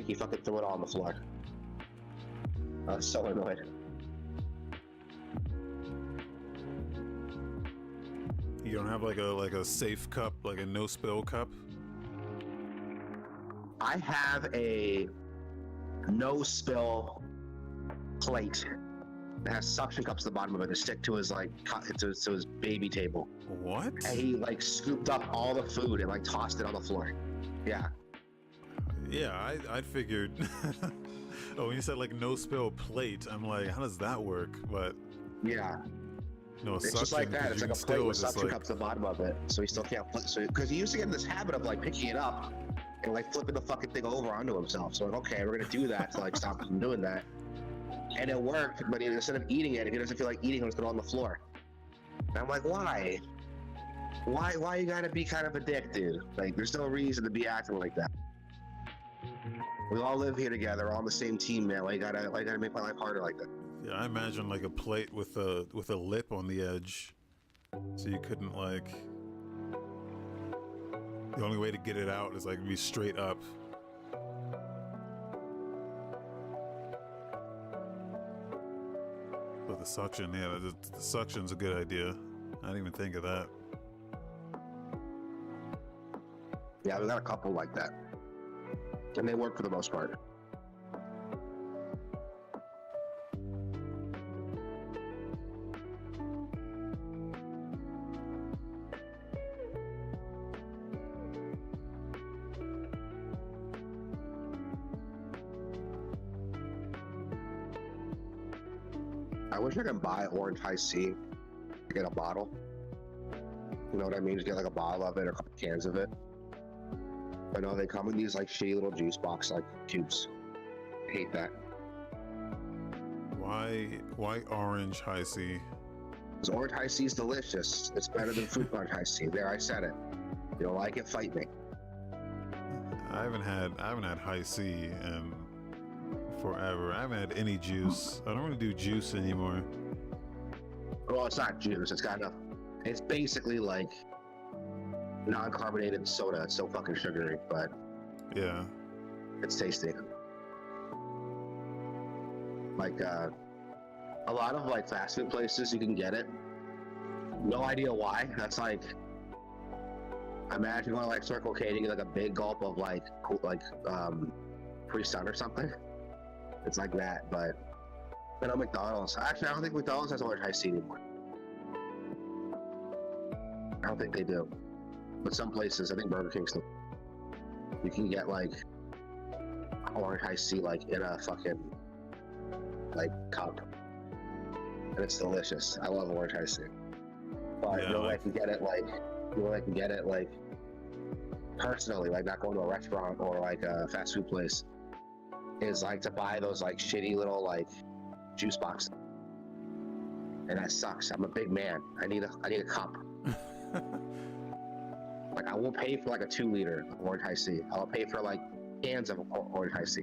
he fucking threw it all on the floor. I was so annoyed. You don't have like a safe cup, like a no spill cup? I have a no spill plate that has suction cups at the bottom of it to stick to his like to his baby table. What? And he like scooped up all the food and like tossed it on the floor. Yeah. Yeah, I figured. Oh, when you said like no spill plate, I'm like, how does that work? But Yeah. no, It's suction, just like that. It's like a plate with suction like, cups at the bottom of it, so he still can't flip. So because he used to get in this habit of like picking it up and like flipping the fucking thing over onto himself. So like, okay, we're gonna do that to like stop him from doing that. And it worked, but instead of eating it, if he doesn't feel like eating it, it's on the floor. And I'm like, why? Why you gotta be kind of a dick, dude? Like, there's no reason to be acting like that. We all live here together, we're all on the same team, man. Why you gotta make my life harder like that? Yeah, I imagine like a plate with a lip on the edge, so you couldn't like. The only way to get it out is like be straight up. But the suction, yeah, the suction's a good idea. I didn't even think of that. Yeah, we got a couple like that, and they work for the most part. I wish I could buy Orange High C, get a bottle. You know what I mean? Just get like a bottle of it or a couple cans of it. I know they come in these like shitty little juice box like tubes. I hate that. Why Orange High C? Because Orange High C is delicious. It's better than Fruit Punch High C. There, I said it. You don't like it? Fight me. I haven't had High C in forever. I haven't had any juice. I don't really do juice anymore. Well, it's not juice. It's basically like non-carbonated soda. It's so fucking sugary, but Yeah. it's tasty. Like a lot of like fast food places, you can get it. No idea why. That's like, imagine going to like Circle K to get like a big gulp of like Pre-Sun or something. It's like that, but I know McDonald's. Actually, I don't think McDonald's has Orange High C anymore. I don't think they do. But some places, I think Burger King still. You can get like Orange High C like in a fucking like cup, and it's delicious. I love Orange High C. But Yeah, you know, I can get it like personally, like not going to a restaurant or like a fast food place. Is like to buy those like shitty little like juice boxes, and that sucks. I'm a big man. I need a cup. Like I won't pay for like a 2 liter of Orange High C. I'll pay for like cans of Orange High C.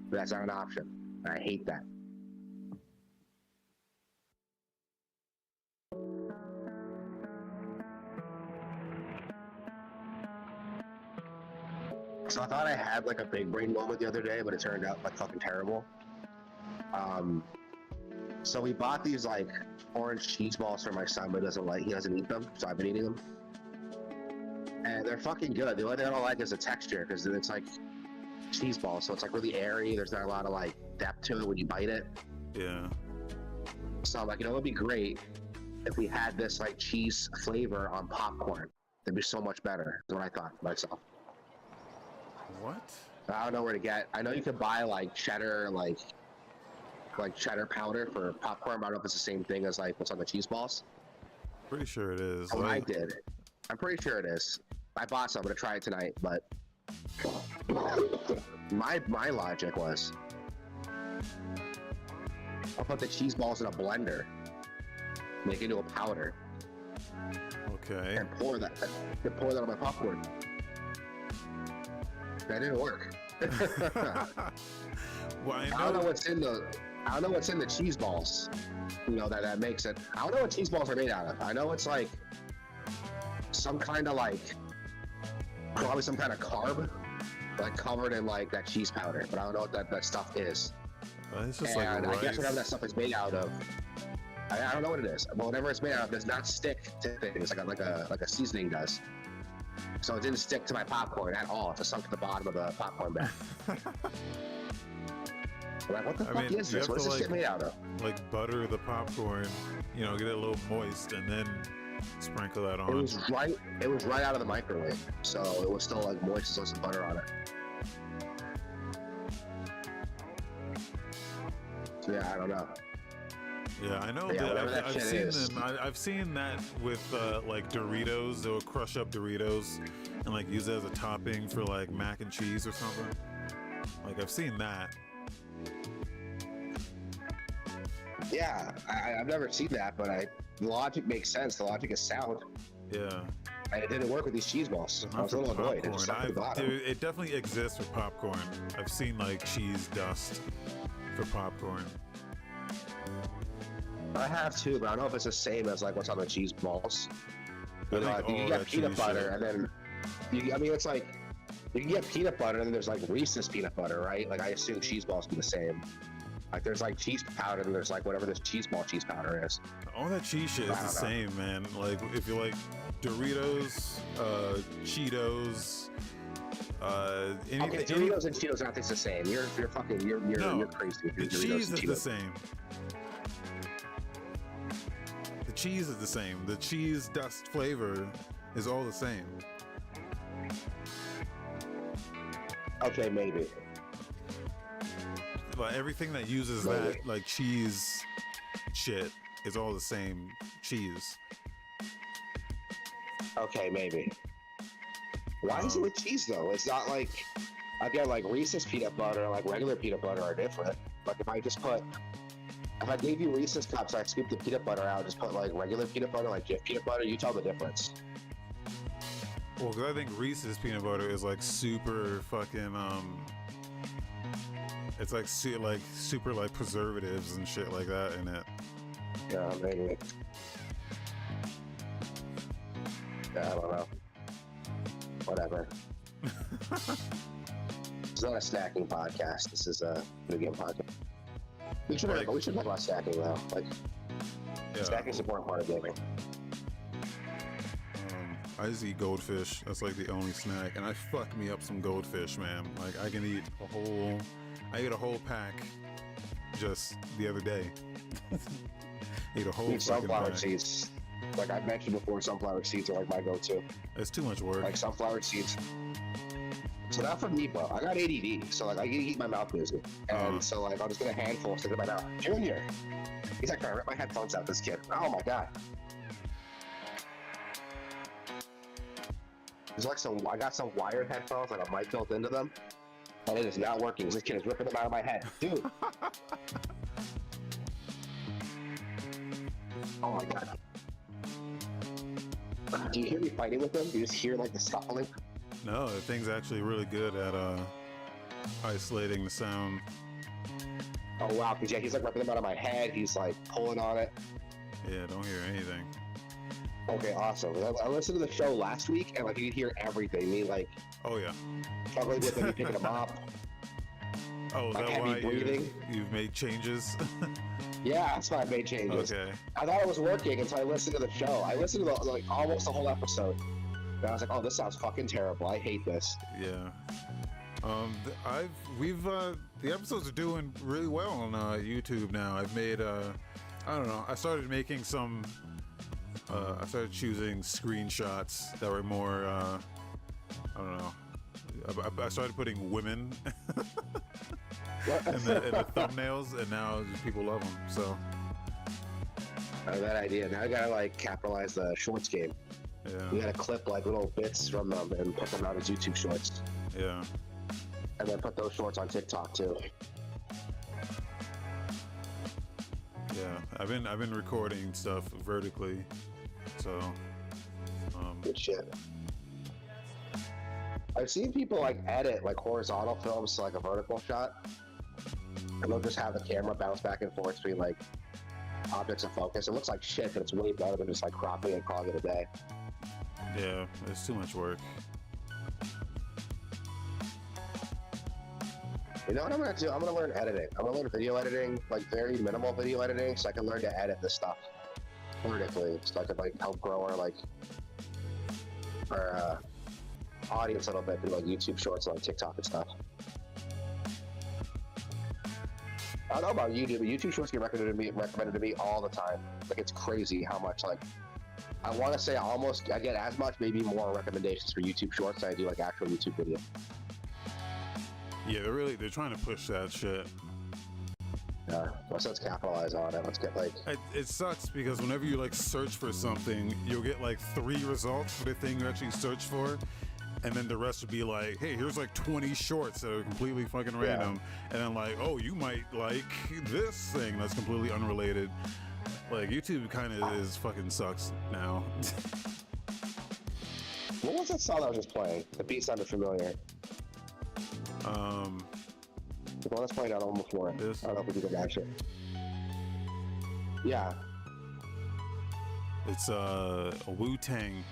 But that's not an option. And I hate that. So I thought I had like a big brain moment the other day, but it turned out like fucking terrible. So we bought these like orange cheese balls for my son, but he doesn't eat them, so I've been eating them. And they're fucking good. The only thing I don't like is the texture, because it's like cheese balls, so it's like really airy. There's not a lot of like depth to it when you bite it. Yeah. So I'm like, it would be great if we had this like cheese flavor on popcorn. That'd be so much better, is what I thought to myself. What? I don't know where to get. I know you could buy like cheddar, like cheddar powder for popcorn. But I don't know if it's the same thing as like what's on the cheese balls. Pretty sure it is. Oh, I did. I'm pretty sure it is. I bought some. I'm gonna try it tonight. But my logic was, I'll put the cheese balls in a blender, make it into a powder, Okay. and pour that on my popcorn. That didn't work. Well, I don't know what's in the cheese balls. You know that makes it. I don't know what cheese balls are made out of. I know it's like some kind of like probably some kind of carb. like covered in like that cheese powder, but I don't know what that stuff is. It's just And like I guess whatever that rice. stuff is made out of, I don't know what it is, but whatever it's made out of does not stick to things like a seasoning does. So it didn't stick to my popcorn at all. It just sunk to the bottom of the popcorn bag. I'm like, what the fuck is you this? have What is to, this shit made out of? like butter the popcorn, you know, get it a little moist, and then sprinkle that It on. was right out of the microwave, so it was still like moist, still some butter on it. So yeah, I don't know. Yeah, I know Yeah, that. whatever that I've shit seen is. them. I've seen that with like Doritos. They'll crush up Doritos and like use it as a topping for like mac and cheese or something. Like I've seen that. Yeah, I've never seen that, but the logic makes sense. The logic is sound, Yeah. and it didn't work with these cheese balls. I was a little annoyed. It just stuck to the bottom. Dude, it definitely exists for popcorn. I've seen like cheese dust for popcorn. I have too, but I don't know if it's the same as like what's on the cheese balls. You know, think like, you all can get that peanut cheese butter, shit- and then I mean, it's like you can get peanut butter, and then there's like Reese's peanut butter, right? Like I assume cheese balls be the same. Like there's like cheese powder, and there's like whatever this cheese ball cheese powder is. All that cheese shit is I the don't know. same, man. Like if you like Doritos, Cheetos, anything. Okay, Doritos and Cheetos aren't the same. You're fucking you're No, crazy. If The you're Doritos cheese and is the Cheetos. same. The cheese is the same. The cheese dust flavor is all the same. Okay, maybe. But everything that uses Maybe. that like cheese shit is all the same cheese. Okay, maybe. Why is it with cheese though? It's not like, again, like Reese's peanut butter and like regular peanut butter are different. Like if I gave you Reese's cups, I scooped the peanut butter out, just put like regular peanut butter, like Jif peanut butter, you tell the difference. Well, 'cause I think Reese's peanut butter is like super fucking it's like super like preservatives and shit like that in it. Yeah, maybe. Yeah, I don't know. Whatever. It's not a snacking podcast. This is a video game podcast. We should talk about snacking though. Like Yeah. snacking is an important part of gaming. I just eat goldfish. That's like the only snack, and I fuck me up some goldfish, man. Like I ate a whole pack just the other day. Ate a whole Eat fucking sunflower pack. seeds. Like I mentioned before, sunflower seeds are like my go-to. It's too much work. Like sunflower seeds. So not for me, bro. I got ADD, so like I can eat my mouth busy, and so like I'll just get a handful, stick it in my mouth. Junior, he's like trying to rip my headphones out. This kid. Oh my god. There's like I got some wired headphones, like a mic built into them, and it is not working. This kid is ripping them out of my head, dude. Oh my god. Do you hear me fighting with him? You just hear like the scuffling. No, the thing's actually really good at isolating the sound. Oh wow, because yeah, he's like ripping them out of my head. He's like pulling on it. Yeah, don't hear anything. Okay, awesome. I listened to the show last week, and like you could hear everything. Me like Oh yeah. struggling with him, picking him up. Oh, is Like that heavy why breathing. you've made changes? Yeah, that's why I made changes. Okay. I thought it was working until I listened to the show. I listened to like almost the whole episode, and I was like, "Oh, this sounds fucking terrible. I hate this." Yeah. The episodes are doing really well on YouTube now. I've made I don't know. I started making some. I started choosing screenshots that were more. I don't know. I started putting women in the thumbnails, and now people love them. So That idea. Now I gotta like capitalize the shorts game. You yeah, gotta clip like little bits from them and put them out as YouTube shorts, yeah. and then put those shorts on TikTok too. Yeah, I've been recording stuff vertically, so Good shit. I've seen people like edit like horizontal films to like a vertical shot, and they'll just have the camera bounce back and forth between like objects of focus. It looks like shit, but it's way better than just like cropping and calling it a day. yeah, it's too much work. You know what I'm gonna do? I'm gonna learn editing. I'm gonna learn video editing, like very minimal video editing, so I can learn to edit this stuff vertically, so I can like help grow our audience a little bit through like YouTube Shorts and like TikTok and stuff. I don't know about YouTube, but YouTube Shorts get recommended to me all the time. Like it's crazy how much like I want to say I get as much, maybe more recommendations for YouTube Shorts than I do like actual YouTube video. Yeah, they're trying to push that shit. Yeah, let's capitalize on it. Let's get like. It sucks because whenever you like search for something, you'll get like 3 results for the thing you actually search for, and then the rest would be like, hey, here's like 20 shorts that are completely fucking random, and then like, oh, you might like this thing that's completely unrelated. Like YouTube kind of is fucking sucks now. What was that song I was just playing? The beat sounded familiar. The one that's playing out on before. This? I don't know if we can go match it. Yeah. It's a Wu-Tang.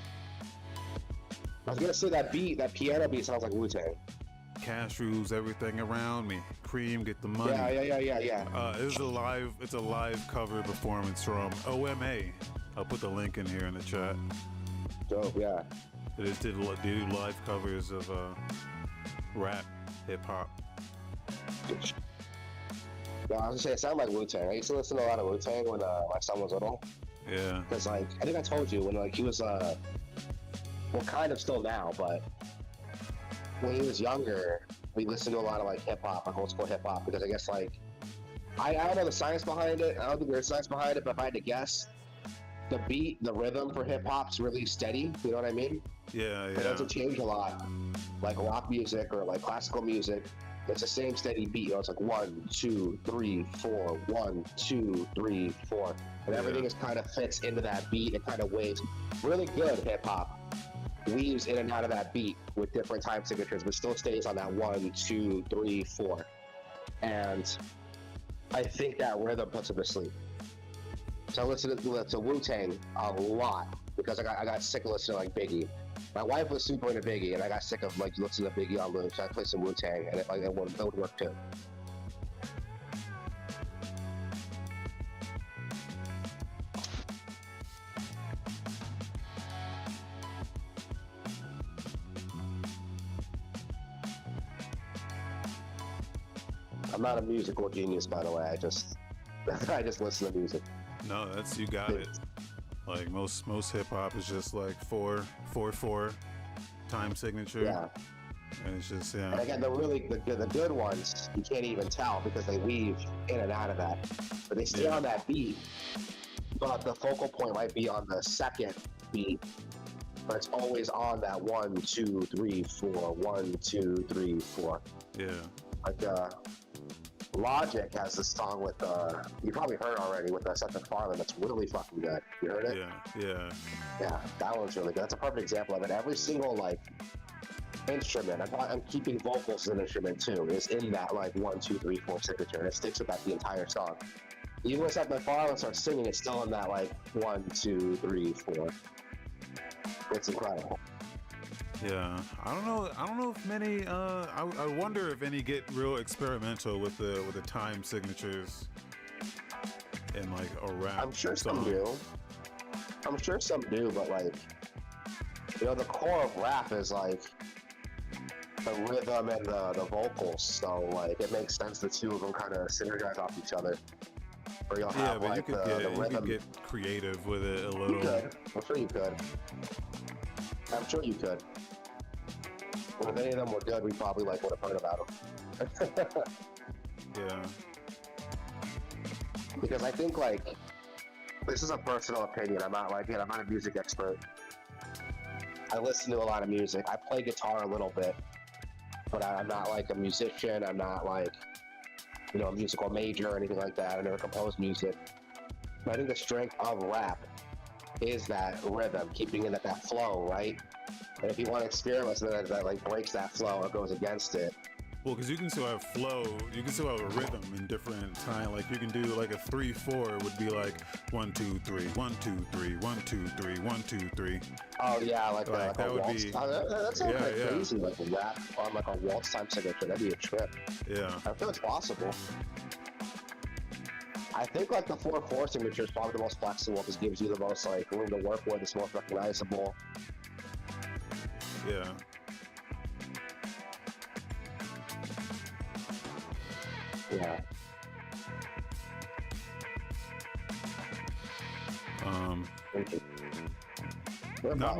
I was gonna say that piano beat sounds like Wu-Tang. Cash rules everything around me. Cream, get the money. Yeah. It's a live cover performance from OMA. I'll put the link in here in the chat. Dope, yeah. They just do live covers of rap, hip hop. No, I was gonna say it sounded like Wu-Tang. I used to listen to a lot of Wu-Tang when my son was little. Yeah. Because like I think I told you when like he was well, kind of still now, but when he was younger, we listened to a lot of like hip hop, like old school hip hop, because I guess like I don't know the science behind it. I don't think there's science behind it, but if I had to guess, the beat, the rhythm for hip hop's really steady. You know what I mean? Yeah. It doesn't change a lot, like rock music or like classical music. It's the same steady beat. You know, it's like 1, 2, 3, 4, 1, 2, 3, 4, and everything just kind of fits into that beat. It kind of waves. Really good hip hop weaves in and out of that beat with different time signatures, but still stays on that 1, 2, 3, 4. And I think that rhythm puts him to sleep. So I listened to Wu-Tang a lot because I got sick of listening to like Biggie. My wife was super into Biggie, and I got sick of like listening to Biggie on loop. So I played some Wu-Tang, and it would work too. I'm not a musical genius, by the way. I just listen to music. No, you got it. Like most hip hop is just like 4/4 time signature. Yeah. And it's just And again, the good ones you can't even tell because they weave in and out of that, but they stay on that beat. But the focal point might be on the second beat, but it's always on that 1, 2, 3, 4, 1, 2, 3, 4. Yeah. Like Logic has this song with you probably heard already with Seth MacFarlane. That's really fucking good. You heard it? Yeah. That one's really good. That's a perfect example of it. Every single like instrument, I'm keeping vocals as an instrument too, is in that like 1, 2, 3, 4 signature, and it sticks with that the entire song. Even when Seth MacFarlane starts singing, it's still in that like 1, 2, 3, 4. It's incredible. Yeah, I don't know if many. I wonder if any get real experimental with the time signatures in like a rap. I'm sure song. some do, but like, you know, the core of rap is like the rhythm and the vocals. So like, it makes sense the two of them kind of synergize off each other. Or you'll have but like you could get creative with it a little. You could. I'm sure you could. Well, if any of them were good, we probably like would have heard about them. Yeah. Because I think like this is a personal opinion. I'm not a music expert. I listen to a lot of music. I play guitar a little bit, but I'm not like a musician. I'm not like, you know, a musical major or anything like that. I never composed music. But I think the strength of rap is that rhythm, keeping it at that flow, right? And if you want to experiment with something that like breaks that flow or goes against it, Well, because you can still have flow, you can still have a rhythm in different time. Like you can do like a 3/4 would be like 1 2 3 1 2 3 1 2 3 1 2 3. Oh yeah, like Like a that would waltz. be That sounds yeah, kind of yeah, crazy, like a rap on like a waltz time signature. That'd be a trip. yeah. I feel it's possible. I think like the 4/4 signature is probably the most flexible because it gives you the most like room to work with. It's most recognizable. Yeah. Yeah. Not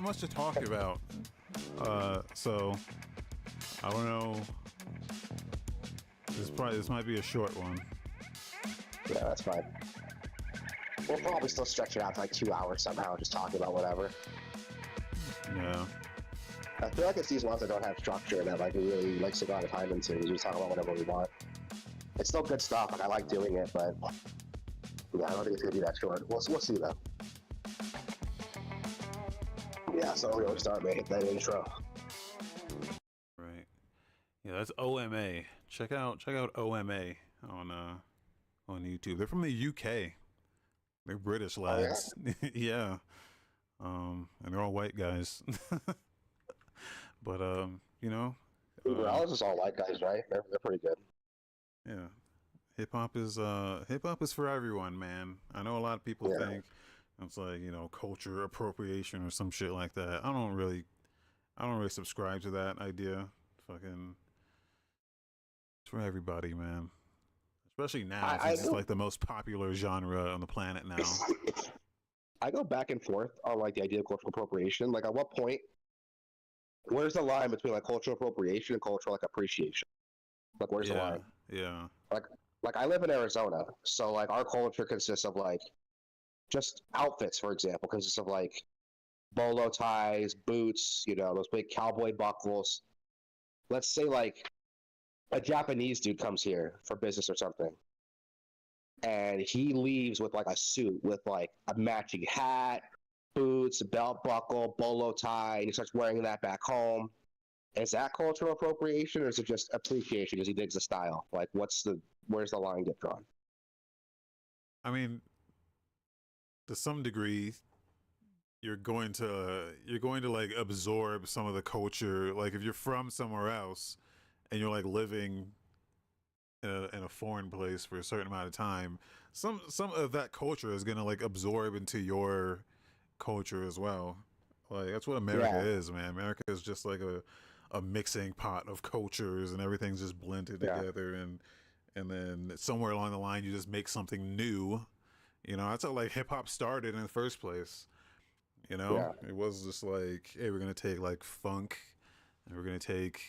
much to talk about. So I don't know. This might be a short one. Yeah, that's fine. We'll probably still stretch it out to like 2 hours somehow, just talking about whatever. Yeah. I feel like it's these ones that don't have structure that like we really like to go out of time into. We just talk about whatever we want. It's still good stuff, and I like doing it, but yeah, I don't think it's gonna be that short. We'll see though. Yeah, so we'll start, man. Hit that intro. Right. Yeah, that's OMA. Check out OMA on YouTube. They're from the UK. They're British lads. Oh, yeah? Yeah. And they're all white guys. But you know, Uber is all white guys, right? They're pretty good. yeah. Hip hop is for everyone, man. I know a lot of people think it's like, you know, culture appropriation or some shit like that. I don't really subscribe to that idea. Fucking, it's for everybody, man. Especially now, since it's like the most popular genre on the planet now. I go back and forth on like the idea of cultural appropriation. Like, at what point, where's the line between like cultural appropriation and cultural like appreciation? Like, where's the line? Yeah. Like I live in Arizona, so like our culture consists of like just outfits, for example, consists of like bolo ties, boots, you know, those big cowboy buckles. Let's say like a Japanese dude comes here for business or something, and he leaves with like a suit with like a matching hat, boots, a belt buckle, bolo tie, and he starts wearing that back home. Is that cultural appropriation, or is it just appreciation because he digs the style? Like, where's the line get drawn? I mean, to some degree, you're going to like absorb some of the culture. Like if you're from somewhere else and you're like living in a foreign place for a certain amount of time, some of that culture is gonna like absorb into your culture as well. Like that's what America is, man. America is just like a mixing pot of cultures, and everything's just blended together, and then somewhere along the line you just make something new. You know, that's how like hip hop started in the first place. You know, it was just like, hey, we're gonna take like funk, and we're gonna take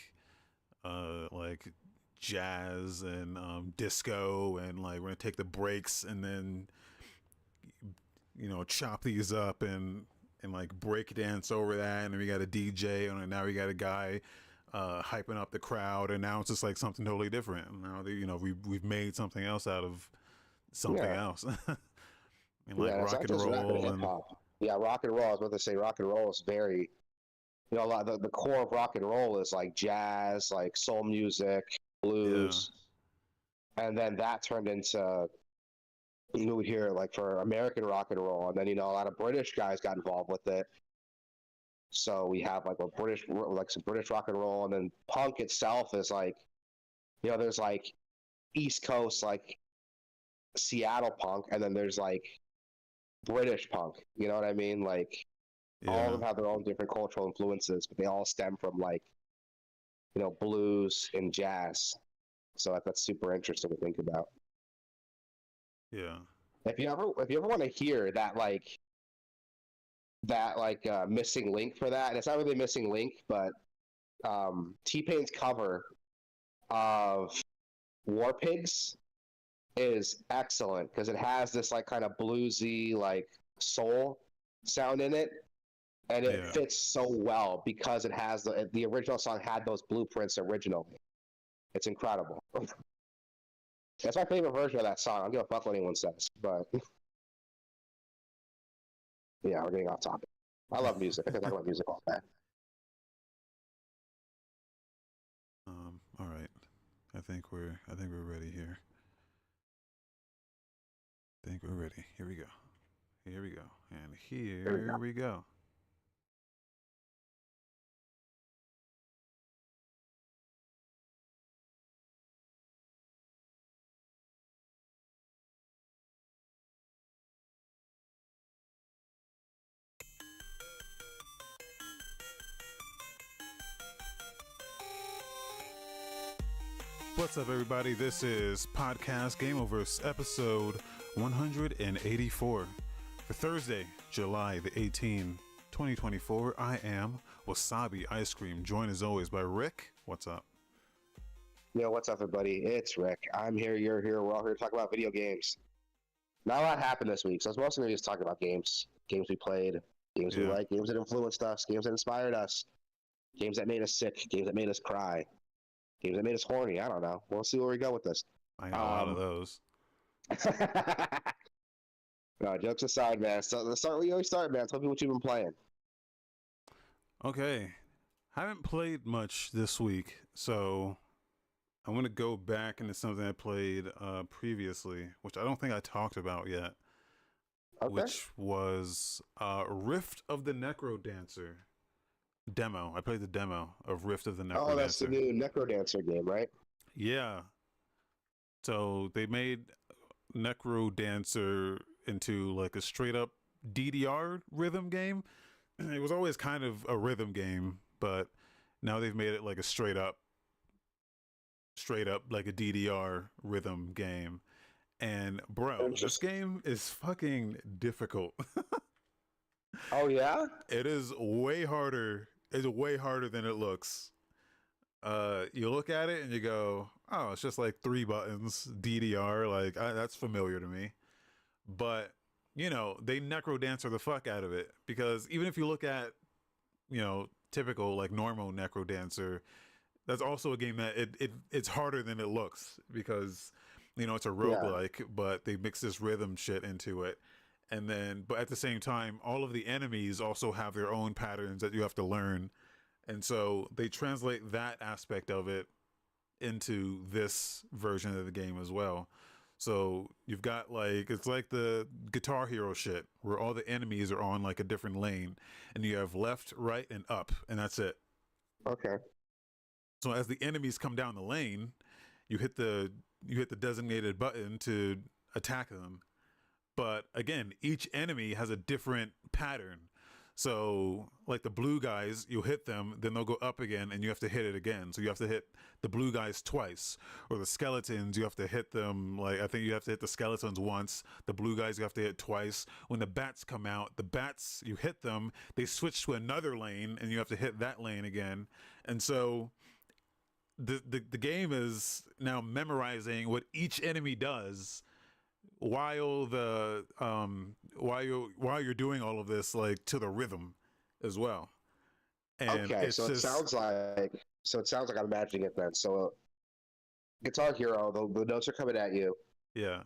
like jazz and disco, and like we're gonna take the breaks and then, you know, chop these up and like break dance over that, and then we got a DJ, and now we got a guy hyping up the crowd, and now it's just like something totally different. Now you know, we've made something else out of something else. And like rock and roll and rock and roll. I was about to say rock and roll is very, you know, a lot of the core of rock and roll is like jazz, like soul music, blues, and then that turned into, you would hear like for American rock and roll, and then, you know, a lot of British guys got involved with it. So we have like some British rock and roll, and then punk itself is like, you know, there's like East Coast, like Seattle punk, and then there's like British punk. You know what I mean? Like all of them have their own different cultural influences, but they all stem from like, you know, blues and jazz. So that's super interesting to think about. Yeah. If you ever want to hear that missing link for that, and it's not really a missing link, but T-Pain's cover of War Pigs is excellent because it has this like kind of bluesy like soul sound in it, and it fits so well because it has the original song had those blueprints originally. It's incredible. That's my favorite version of that song. I don't give a fuck what anyone says, but yeah, we're getting off topic. I love music. I can talk about music all day. All right. I think we're ready here. I think we're ready. Here we go. Here we go. And There we here go. we go. What's up, everybody? This is Podcast Game Overs, episode 184. For Thursday, July the 18th, 2024, I am Wasabi Ice Cream, joined as always by Rick. What's up? Yo, what's up, everybody? It's Rick. I'm here. You're here. We're all here to talk about video games. Not a lot happened this week, so I was mostly going to just talk about games. Games we played, games we Yeah. like, games that influenced us, games that inspired us, games that made us sick, games that made us cry, games that made us horny. I don't know. We'll see where we go with this. I got a lot of those. No, jokes aside, man. So let's start where you always start, man. Tell me what you've been playing. Okay. Haven't played much this week, so I'm going to go back into something I played previously, which I don't think I talked about yet, Okay. which was Rift of the Necro Dancer demo. I played the demo of Rift of the Necro Oh, that's Dancer. the new Necrodancer game, right? Yeah. So they made Necro Dancer into like a straight up DDR rhythm game. It was always kind of a rhythm game, but now they've made it like a straight up like a DDR rhythm game. And bro, this Interesting. game is fucking difficult. Oh, yeah? It is way harder. It's way harder than it looks. You look at it and you go, oh, it's just like 3 buttons, DDR. Like that's familiar to me. But you know, they necro dancer the fuck out of it, because even if you look at, you know, typical like normal necro dancer, that's also a game that it's harder than it looks, because you know it's a roguelike, but they mix this rhythm shit into it. And then but at the same time, all of the enemies also have their own patterns that you have to learn. And so they translate that aspect of it into this version of the game as well. So you've got like, it's like the Guitar Hero shit where all the enemies are on like a different lane, and you have left, right, and up, and that's it. Okay. So as the enemies come down the lane, you hit the designated button to attack them. But again, each enemy has a different pattern. So like the blue guys, you hit them, then they'll go up again, and you have to hit it again. So you have to hit the blue guys twice. Or the skeletons, you have to hit them, like I think you have to hit the skeletons once. The blue guys you have to hit twice. When the bats come out, the bats, you hit them, they switch to another lane, and you have to hit that lane again. And so the game is now memorizing what each enemy does while you're doing all of this, like to the rhythm as well. And Okay, it's so it just sounds like I'm imagining it then. So Guitar Hero, the notes are coming at you. yeah,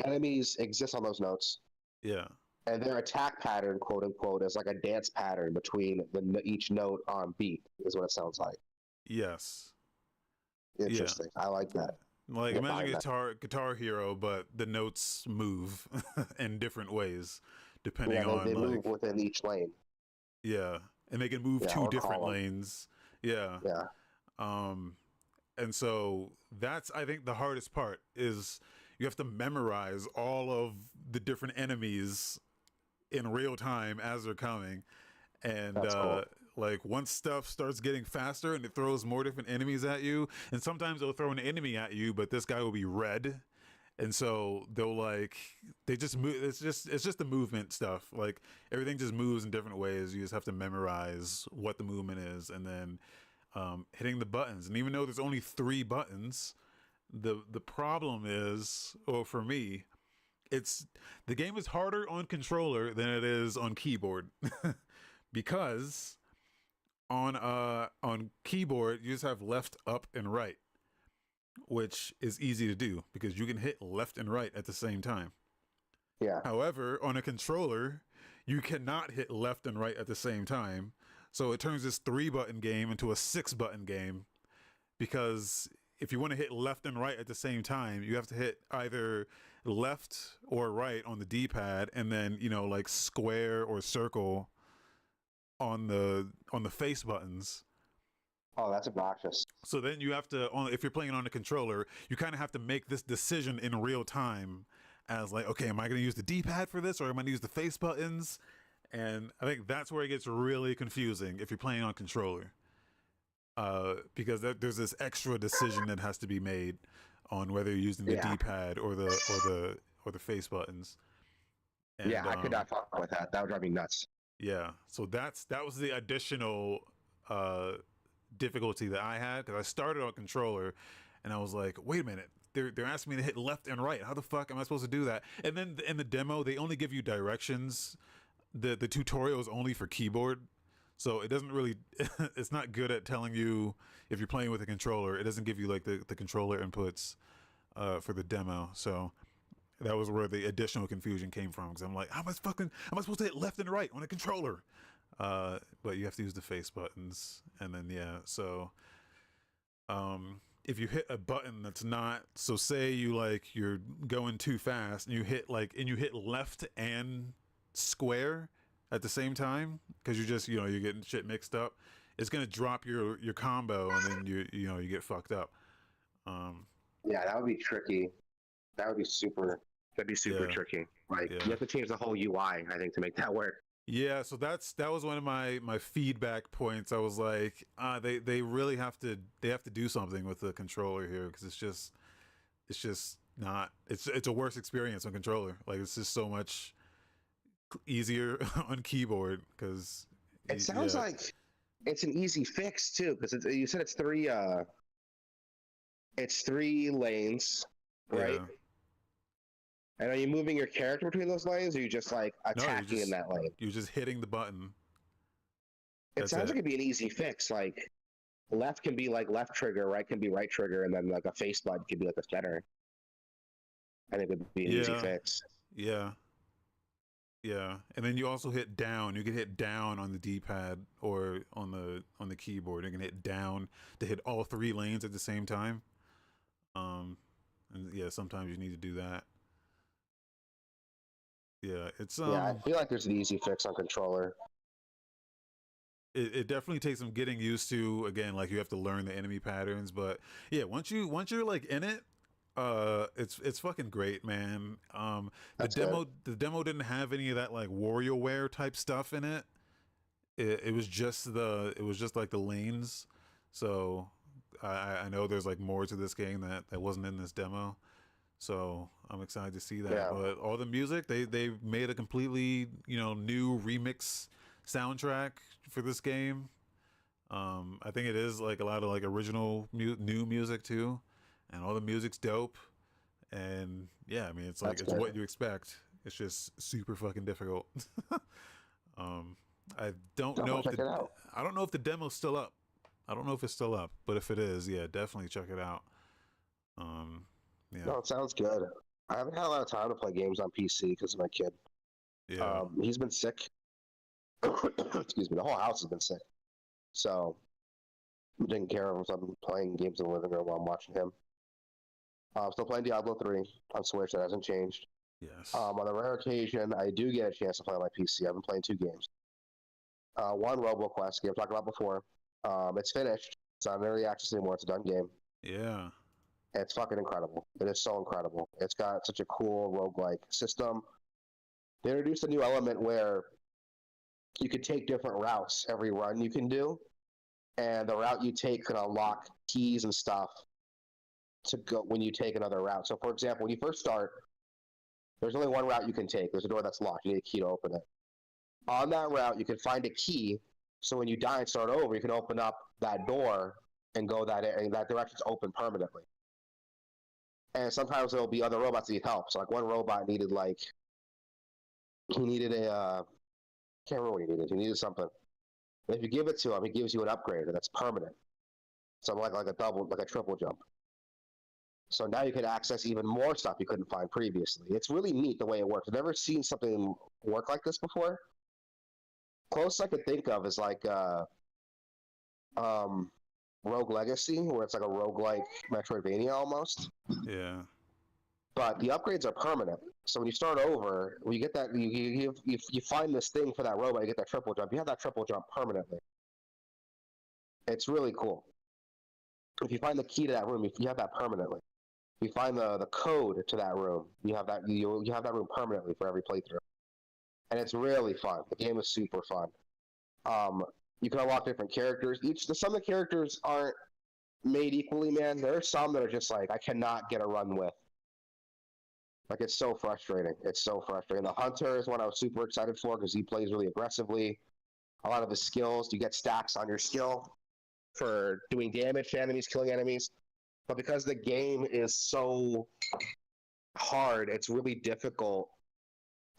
Enemies exist on those notes, yeah, and their attack pattern, quote unquote, is like a dance pattern between each note on beat. Is what it sounds like. yes, Interesting. I like that. like Get imagine behind that. Guitar Hero, but the notes move in different ways depending Yeah, on they like move within each lane. yeah, and they can move Yeah, two or different column. lanes. Yeah. Yeah. And so that's, I think, the hardest part is you have to memorize all of the different enemies in real time as they're coming. And That's cool. like once stuff starts getting faster and it throws more different enemies at you, and sometimes they'll throw an enemy at you, but this guy will be red. And so they'll like, they just move. It's just the movement stuff. Like everything just moves in different ways. You just have to memorize what the movement is, and then hitting the buttons. And even though there's only 3 buttons, the problem is, or for me, it's the game is harder on controller than it is on keyboard. Because on keyboard you just have left, up, and right, which is easy to do because you can hit left and right at the same time. Yeah. However, on a controller, you cannot hit left and right at the same time. So it turns this 3-button game into a 6-button game. because if you want to hit left and right at the same time, you have to hit either left or right on the D-pad, and then like square or circle on the face buttons. Oh, that's obnoxious. So then you have to, if you're playing on the controller, you kind of have to make this decision in real time as like, okay, am I going to use the D-pad for this, or am I going to use the face buttons? And I think that's where it gets really confusing if you're playing on controller, because there's this extra decision that has to be made on whether you're using the D-pad or the face buttons. And, I could not fuck with that. That would drive me nuts. Yeah, so that was the additional difficulty that I had, because I started on controller and I was like, wait a minute, they're asking me to hit left and right. How the fuck am I supposed to do that? And then in the demo, they only give you directions. The tutorial is only for keyboard, so it doesn't really it's not good at telling you if you're playing with a controller. It doesn't give you like the controller inputs for the demo. So that was where the additional confusion came from, because I'm like, how am I supposed to hit left and right on a controller? But you have to use the face buttons. And then so if you hit a button that's not, so say you're going too fast and you hit left and square at the same time, because you're just you're getting shit mixed up, it's gonna drop your combo, and then you get fucked up. That would be tricky. That'd be super tricky. Like, you have to change the whole UI, I think, to make that work. Yeah, so that was one of my feedback points. I was like, they really have to do something with the controller here, because it's just not, it's a worse experience on controller. Like, it's just so much easier on keyboard, because it sounds like it's an easy fix too, because you said it's three lanes, right? Yeah. And are you moving your character between those lanes, or are you just like attacking in that lane? You're just hitting the button. It sounds like it'd be an easy fix. Like, left can be like left trigger, right can be right trigger, and then like a face button could be like a center. I think it would be an easy fix. Yeah. Yeah, and then you also hit down. You can hit down on the D-pad or on the keyboard. You can hit down to hit all three lanes at the same time. And sometimes you need to do that. Yeah, it's I feel like there's an easy fix on controller. It definitely takes some getting used to. Again, like, you have to learn the enemy patterns, but yeah, once you're like in it, it's fucking great, man. The demo didn't have any of that like WarioWare type stuff in it. It was just like the lanes. So I know there's like more to this game that wasn't in this demo. So I'm excited to see that. Yeah. But all the music, they made a completely new remix soundtrack for this game. I think it is like a lot of like original new music too. And all the music's dope, and yeah, I mean, it's like, it's what you expect. It's just super fucking difficult. I don't know if the demo's still up. I don't know if it's still up, but if it is, yeah, definitely check it out. No, it sounds good. I haven't had a lot of time to play games on PC because of my kid. Yeah, he's been sick. Excuse me, the whole house has been sick. So I'm taking care of him. So I'm playing games in the living room while I'm watching him. I'm still playing Diablo 3 on Switch. That hasn't changed. Yes. On a rare occasion, I do get a chance to play on my PC. I've been playing 2 games. One, RoboQuest, game I've talked about before. It's finished. It's not in early access anymore. It's a done game. Yeah. It's fucking incredible. It is so incredible. It's got such a cool roguelike system. They introduced a new element where you could take different routes every run you can do. And the route you take can unlock keys and stuff to go when you take another route. So, for example, when you first start, there's only one route you can take. There's a door that's locked. You need a key to open it. On that route, you can find a key. So when you die and start over, you can open up that door and go that direction's open permanently. And sometimes there'll be other robots that need help. So like one robot needed a can't remember what he needed. He needed something. And if you give it to him, he gives you an upgrade, and that's permanent. Something like a triple jump. So now you can access even more stuff you couldn't find previously. It's really neat the way it works. I've never seen something work like this before. Closest I could think of is like Rogue Legacy, where it's like a roguelike Metroidvania almost. Yeah. But the upgrades are permanent. So when you start over, when you get that, you find this thing for that robot, you get that triple jump. You have that triple jump permanently. It's really cool. If you find the key to that room, you have that permanently. If you find the code to that room, you have that you have that room permanently for every playthrough, and it's really fun. The game is super fun. You can unlock different characters. Some of the characters aren't made equally, man. There are some that are just like I cannot get a run with. Like it's so frustrating. It's so frustrating. The Hunter is one I was super excited for because he plays really aggressively. A lot of his skills, you get stacks on your skill for doing damage to enemies, killing enemies. But because the game is so hard, it's really difficult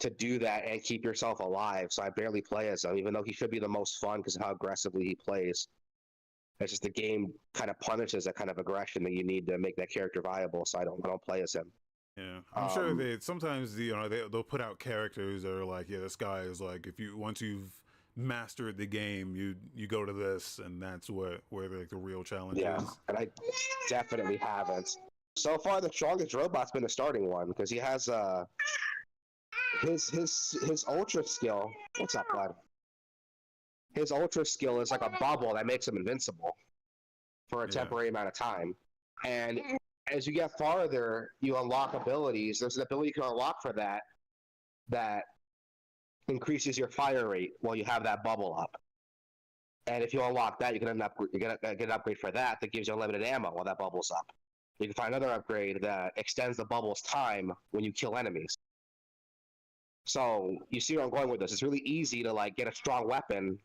to do that and keep yourself alive. So I barely play as him, even though he should be the most fun because of how aggressively he plays. It's just the game kind of punishes that kind of aggression that you need to make that character viable. So I don't play as him. Yeah, I'm sure they sometimes they'll put out characters that are like, yeah, this guy is like, once you've mastered the game, you go to this, and that's where like the real challenge is. And I definitely haven't. So far, the strongest robot's been the starting one because he has his ultra skill. What's up, bud? His ultra skill is like a bubble that makes him invincible for a temporary amount of time, and as you get farther, you unlock abilities. There's an ability you can unlock for that increases your fire rate while you have that bubble up. And if you unlock that, you can get an upgrade for that gives you unlimited ammo while that bubble's up. You can find another upgrade that extends the bubble's time when you kill enemies. So you see where I'm going with this. It's really easy to like get a strong weapon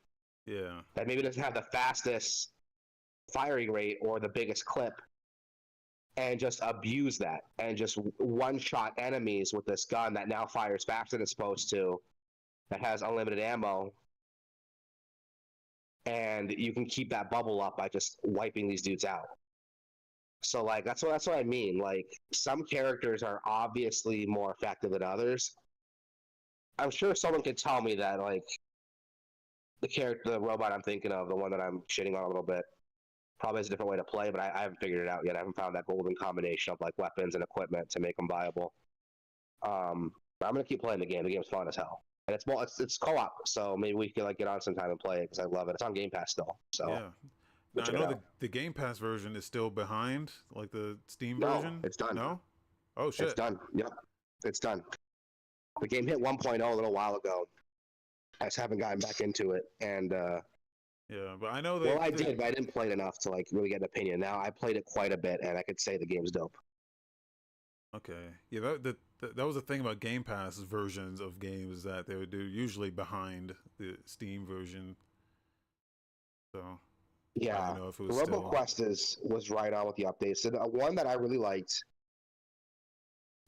that maybe doesn't have the fastest firing rate or the biggest clip, and just abuse that and just one-shot enemies with this gun that now fires faster than it's supposed to, that has unlimited ammo, and you can keep that bubble up by just wiping these dudes out. So like that's what I mean. Like some characters are obviously more effective than others. I'm sure someone could tell me that like the robot I'm thinking of, the one that I'm shitting on a little bit, probably has a different way to play, but I haven't figured it out yet. I haven't found that golden combination of like weapons and equipment to make them viable. But I'm gonna keep playing the game. The game's fun as hell, and it's co-op, so maybe we can like get on sometime and play it because I love it. It's on Game Pass still, so yeah. Now, I know the Game Pass version is still behind, like the Steam version. It's done. No, oh shit, it's done. Yep, it's done. The game hit 1.0 a little while ago. I just haven't gotten back into it, and yeah, but I know that. Well, I did, but I didn't play it enough to like really get an opinion. Now I played it quite a bit, and I could say the game's dope. Okay, yeah, that was the thing about Game Pass versions of games, that they're usually behind the Steam version. So yeah, I don't know if it was RoboQuest was right on with the updates. And one that I really liked,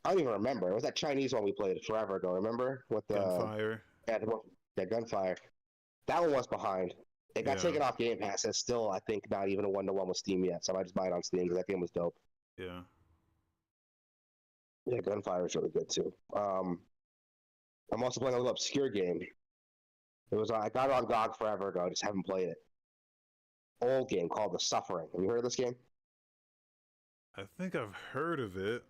I don't even remember. It was that Chinese one we played forever ago. Remember with the Gunfire? Yeah, Gunfire. That one was behind. It got taken off Game Pass. It's still, I think, not even a 1-to-1 with Steam yet. So I might just buy it on Steam because that game was dope. Yeah. Yeah, Gunfire is really good too. I'm also playing a little obscure game. It was I got it on GOG forever ago. I just haven't played it. Old game called The Suffering. Have you heard of this game? I think I've heard of it.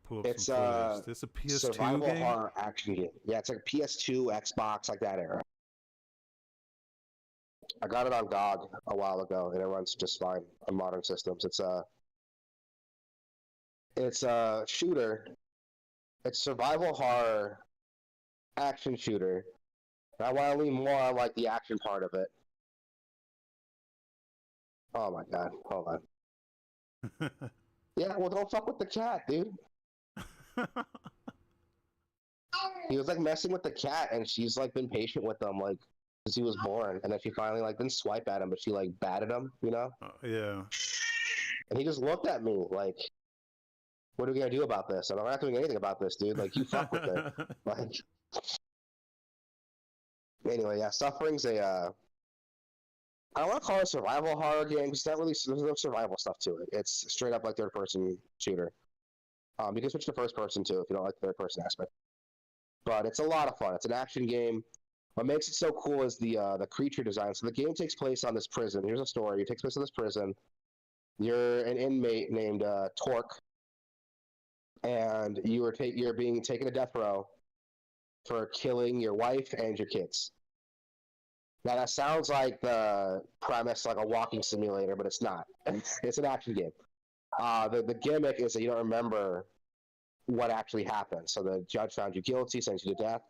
Pull up It's some this a PS2 survival game? horror action game. Yeah, it's like a PS2, Xbox, like that era. I got it on GOG a while ago, and it runs just fine on modern systems. It's a shooter. It's survival horror action shooter. And I want to lean more on like the action part of it. Oh my god! Hold on. Yeah, well, don't fuck with the cat, dude. He was like messing with the cat, and she's like been patient with him like since he was born, and then she finally like didn't swipe at him, but she like batted him, you know? Yeah. And he just looked at me like, "What are we gonna do about this?" And I'm not doing anything about this, dude. Like you fuck with it. Like anyway, yeah, Suffering's a I don't want to call it a survival horror game because it's not really, there's no survival stuff to it. It's straight up like third person shooter. You can switch to first person too if you don't like the third person aspect. But it's a lot of fun. It's an action game. What makes it so cool is the creature design. So the game takes place on this prison. Here's a story. It takes place on this prison. You're an inmate named Torque, and you're being taken to death row for killing your wife and your kids. Now that sounds like the premise like a walking simulator, but it's not. It's an action game. The gimmick is that you don't remember what actually happened. So the judge found you guilty, sent you to death,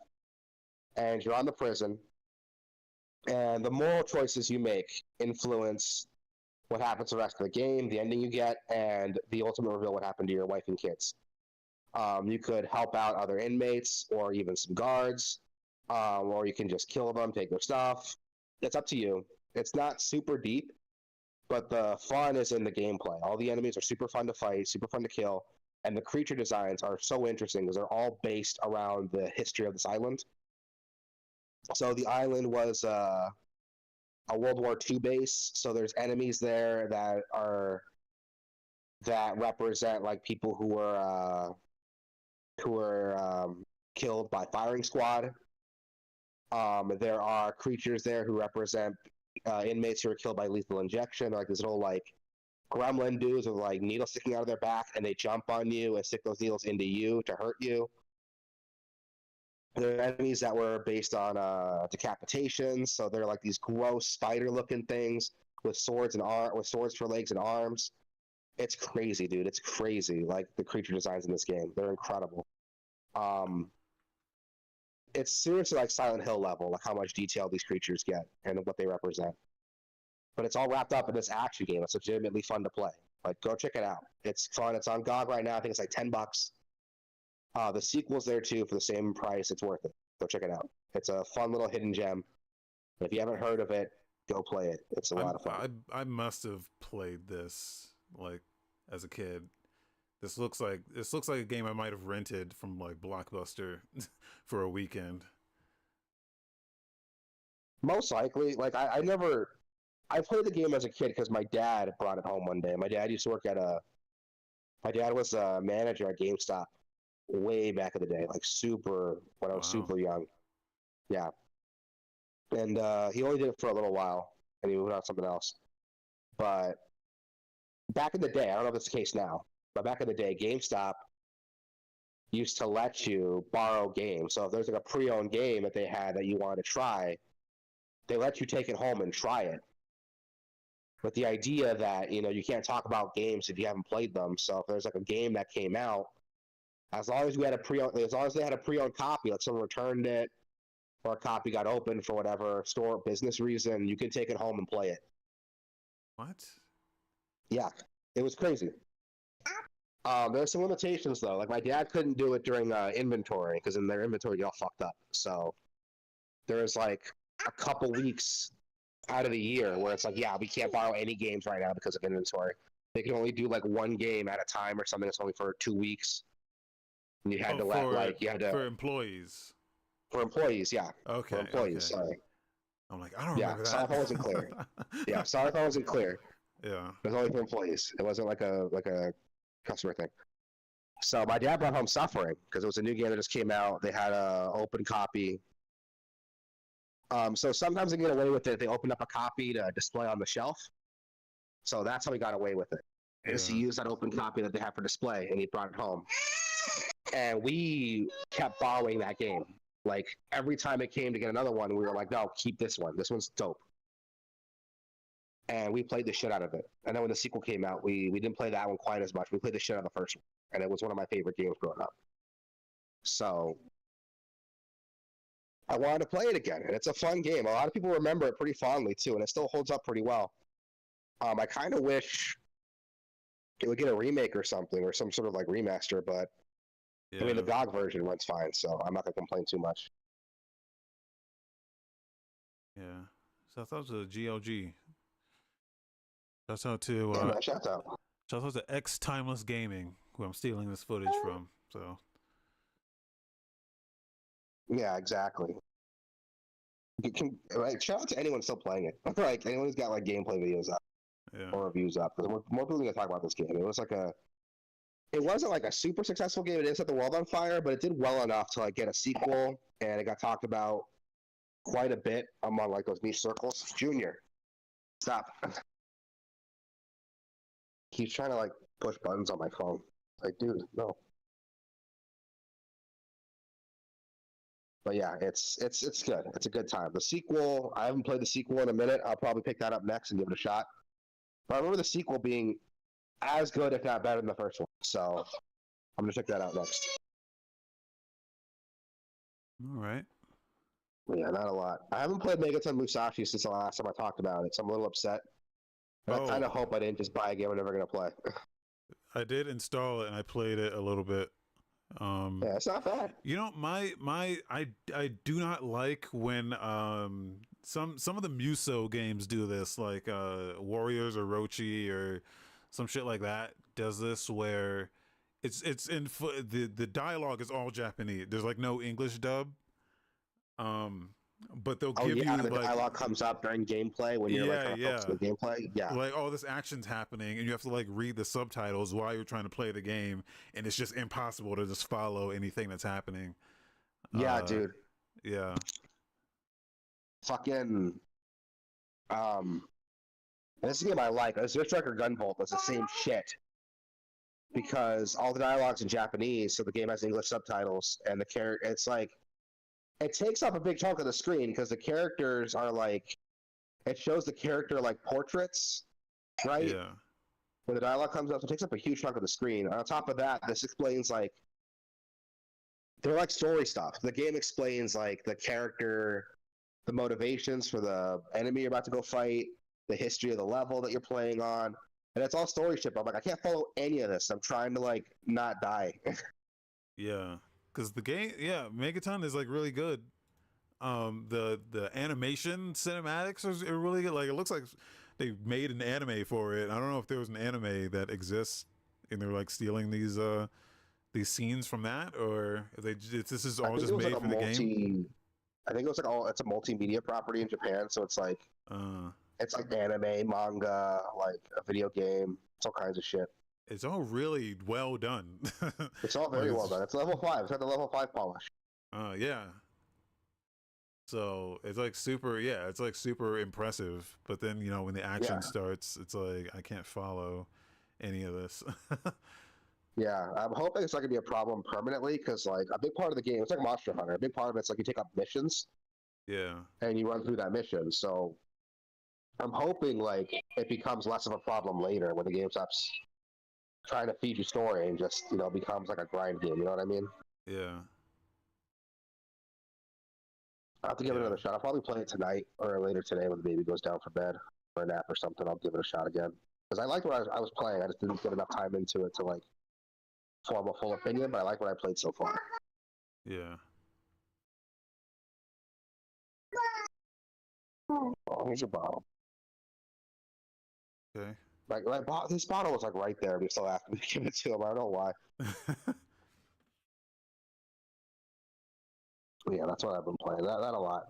and you're on the prison. And the moral choices you make influence what happens the rest of the game, the ending you get, and the ultimate reveal what happened to your wife and kids. You could help out other inmates or even some guards, or you can just kill them, take their stuff. It's up to you. It's not super deep, but the fun is in the gameplay. All the enemies are super fun to fight, super fun to kill, and the creature designs are so interesting because they're all based around the history of this island. So the island was a World War II base, so there's enemies there that represent like people who were killed by firing squad. There are creatures there who represent inmates who are killed by lethal injection, like this little like gremlin dudes with like needles sticking out of their back, and they jump on you and stick those needles into you to hurt you. There are enemies that were based on decapitations, so they're like these gross spider-looking things with swords with swords for legs and arms. It's crazy, dude. It's crazy. Like the creature designs in this game, they're incredible. It's seriously like Silent Hill level, like how much detail these creatures get and what they represent. But it's all wrapped up in this action game. It's legitimately fun to play. Like, go check it out. It's fun. It's on GOG right now. I think it's like $10. The sequel's there too for the same price. It's worth it. Go check it out. It's a fun little hidden gem. If you haven't heard of it, go play it. It's a lot of fun. I must have played this like as a kid. This looks like a game I might have rented from like Blockbuster for a weekend. Most likely, like I played the game as a kid because my dad brought it home one day. My dad used to work my dad was a manager at GameStop way back in the day, like when I was super young. Yeah. And he only did it for a little while and he moved on to something else. But back in the day, I don't know if it's the case now, but back in the day, GameStop used to let you borrow games. So if there's like a pre-owned game that they had that you wanted to try, they let you take it home and try it. With the idea that, you can't talk about games if you haven't played them. So if there's like a game that came out, as long as they had a pre-owned copy, like someone returned it or a copy got opened for whatever store business reason, you could take it home and play it. What? Yeah, it was crazy. There's some limitations though. Like my dad couldn't do it during inventory because in their inventory get all fucked up. So there's like a couple weeks out of the year where it's like, yeah, we can't borrow any games right now because of inventory. They can only do like one game at a time or something. It's only for 2 weeks. And you had for employees. For employees, yeah. Okay. For employees, okay. sorry. I'm like, I don't remember that. Sorry if I wasn't clear. Yeah, sorry if I wasn't clear. Yeah. It was only for employees. It wasn't like a customer thing. So my dad brought home Suffering because it was a new game that just came out. They had a open copy. So sometimes they get away with it. They opened up a copy to display on the shelf. So that's how he got away with it. Is he used that open copy that they have for display and he brought it home. And we kept borrowing that game. Like every time it came to get another one, we were like, no, keep this one. This one's dope. And we played the shit out of it. And then when the sequel came out, we didn't play that one quite as much. We played the shit out of the first one. And it was one of my favorite games growing up. So I wanted to play it again. And it's a fun game. A lot of people remember it pretty fondly too. And it still holds up pretty well. I kind of wish it would get a remake or something, or some sort of like remaster, but I mean, the GOG version runs fine, so I'm not going to complain too much. Yeah. So I thought it was a GLG. Shouts out to Shout out to X Timeless Gaming, who I'm stealing this footage from. So yeah, exactly. Shout out to anyone still playing it. Like anyone who's got like gameplay videos up or reviews up. Because more people are going to talk about this game. It wasn't like a super successful game. It didn't set the world on fire, but it did well enough to like get a sequel, and it got talked about. quite a bit among like those niche circles. Junior, stop. He's trying to like push buttons on my phone. Like, dude, no. But yeah, it's good. It's a good time. The sequel, I haven't played the sequel in a minute. I'll probably pick that up next and give it a shot. But I remember the sequel being as good, if not better, than the first one. So I'm gonna check that out next. All right. Yeah, not a lot. I haven't played Megaton Musashi since the last time I talked about it, so I'm a little upset. And I kind of hope I didn't just buy a game I'm never gonna play. I did install it and I played it a little bit. Yeah, it's not bad. You know, I do not like when some of the Muso games do this, like Warriors or Rochi or some shit like that does this, where it's the dialogue is all Japanese. There's like no English dub. But they'll give you the like dialogue comes up during gameplay when you're like focused on the gameplay. Yeah, like all this action's happening and you have to like read the subtitles while you're trying to play the game, and it's just impossible to just follow anything that's happening. Yeah, dude. Yeah. Fucking. This is a game I like. Zero Striker Gunvolt does the same shit because all the dialogue's in Japanese, so the game has English subtitles, and the character. It's like it takes up a big chunk of the screen because the characters are like. It shows the character like portraits, right? Yeah. When the dialogue comes up, so it takes up a huge chunk of the screen. And on top of that, this explains like they're like story stuff. The game explains like the character, the motivations for the enemy you're about to go fight, the history of the level that you're playing on, and it's all story shit. I'm like, I can't follow any of this. I'm trying to like not die. Yeah, because the game, Megaton is like really good. The animation cinematics are really good. Like it looks like they made an anime for it. I don't know if there was an anime that exists and they're like stealing these scenes from that, or if this is all just made for the game. I think it was like it's a multimedia property in Japan, so it's like anime, manga, like a video game. It's all kinds of shit. It's all really well done. It's all very well done. It's level 5. It's got the level 5 polish. Yeah. So it's like super impressive. But then, you know, when the action starts, it's like I can't follow any of this. Yeah, I'm hoping it's not gonna be a problem permanently because like a big part of the game, it's like Monster Hunter. A big part of it's like you take up missions. Yeah. And you run through that mission. So I'm hoping like it becomes less of a problem later when the game stops trying to feed you story and just, you know, becomes like a grind game, you know what I mean? Yeah. I'll have to give it another shot. I'll probably play it tonight or later today when the baby goes down for bed or a nap or something. I'll give it a shot again. Because I liked what I was playing. I just didn't get enough time into it to like form a full opinion, but I like what I played so far. Yeah. Oh, here's your bottle. Okay. Like this bottle was like right there, but he still asked me to give it to him. I don't know why. Yeah, that's what I've been playing. That a lot.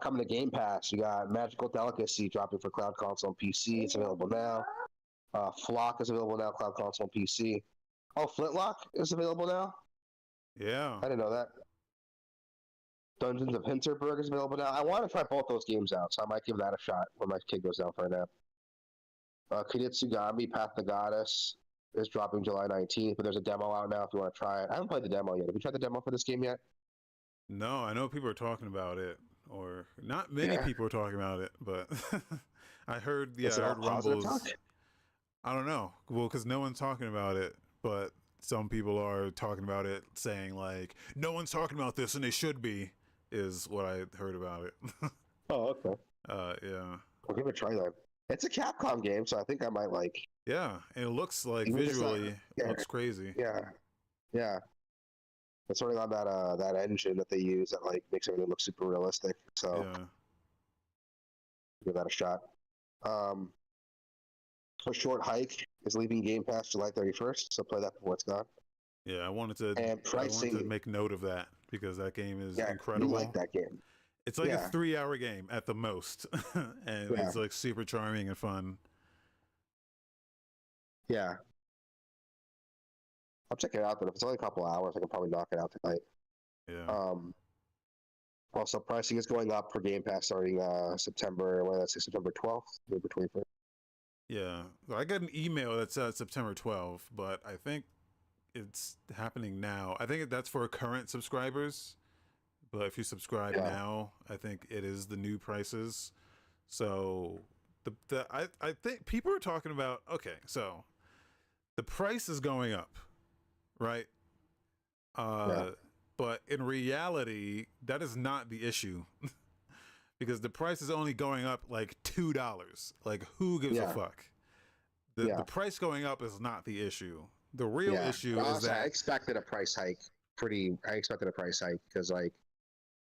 Coming to Game Pass, you got Magical Delicacy dropping for Cloud Console and PC. It's available now. Flock is available now, Cloud Console and PC. Oh, Flintlock is available now? Yeah. I didn't know that. Dungeons of Hinterberg is available now. I want to try both those games out, so I might give that a shot when my kid goes down for a nap. Kunitsugami, Path to Goddess is dropping July 19th, but there's a demo out now if you want to try it. I haven't played the demo yet. Have you tried the demo for this game yet? No, I know people are talking about it, or not many people are talking about it, but I heard, I heard rumbles. I don't know. Well, because no one's talking about it, but some people are talking about it, saying like, no one's talking about this and they should be, is what I heard about it. Oh, okay. Yeah. I'll give it a try then. It's a Capcom game, so I think I might like. Yeah, and it looks like visually, it looks crazy. Yeah. It's sort of on that engine that they use that like makes everything look super realistic. So give that a shot. A Short Hike is leaving Game Pass July 31st, so play that before it's gone. Yeah, I wanted to make note of that because that game is incredible. You like that game. It's like a 3-hour game at the most, and it's like super charming and fun. Yeah. I'll check it out, but if it's only a couple hours, I can probably knock it out tonight. Yeah. Also, pricing is going up for Game Pass starting September. What did I say? September 12th, September 21st. Yeah, well, I got an email that said September 12th, but I think it's happening now. I think that's for current subscribers, but if you subscribe Yeah. now, I think it is the new prices. So I think people are talking about, okay, so the price is going up, right? Yeah. But in reality, that is not the issue. Because the price is only going up like $2. Like, who gives a Yeah. fuck? Yeah. The price going up is not the issue. The real Yeah. issue is Honestly, I that expected a price hike. I expected a price hike because like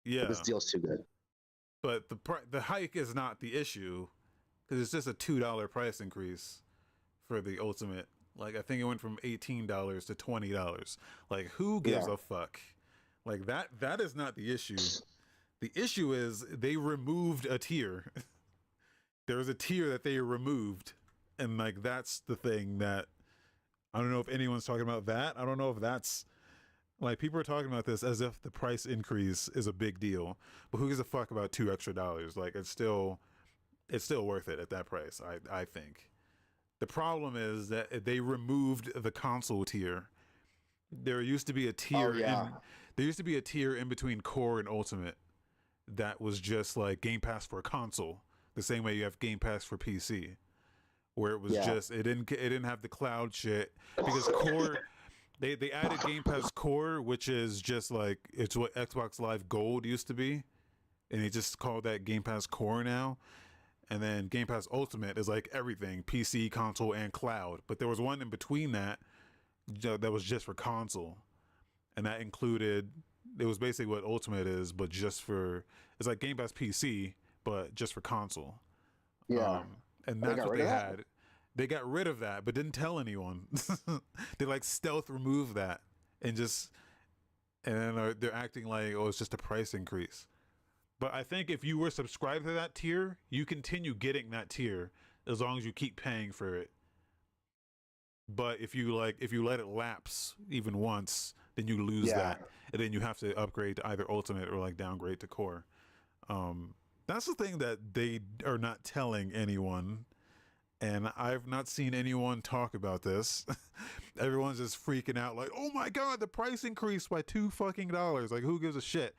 this yeah, deal's too good. but the hike is not the issue because it's just a $2 price increase for the ultimate. Like, I think it went from $18 to $20. Like, who gives Yeah. a fuck? Like, that is not the issue. The issue is they removed a tier. There's a tier that they removed, and like that's the thing that I don't know if anyone's talking about that. I don't know if that's like people are talking about this as if the price increase is a big deal, but who gives a fuck about $2 extra? Like it's still worth it at that price. I think the problem is that they removed the console tier. There used to be a tier in between core and ultimate that was just like Game Pass for a console, the same way you have Game Pass for PC, where it was just it didn't have the cloud shit because core they added Game Pass Core, which is just like it's what Xbox Live Gold used to be, and they just called that Game Pass Core now. And then Game Pass Ultimate is like everything, PC, console, and cloud. But there was one in between that was just for console, and that included it was basically what Ultimate is, but just for it's like Game Pass PC, but just for console. Yeah. And that's what they had. They got rid of that, but didn't tell anyone. They like stealth removed that and then they're acting like, oh, it's just a price increase. But I think if you were subscribed to that tier, you continue getting that tier as long as you keep paying for it. But if you let it lapse even once, then you lose that, and then you have to upgrade to either Ultimate or like downgrade to Core. That's the thing that they are not telling anyone, and I've not seen anyone talk about this. Everyone's just freaking out like, "Oh my god, the price increased by $2 Like, who gives a shit?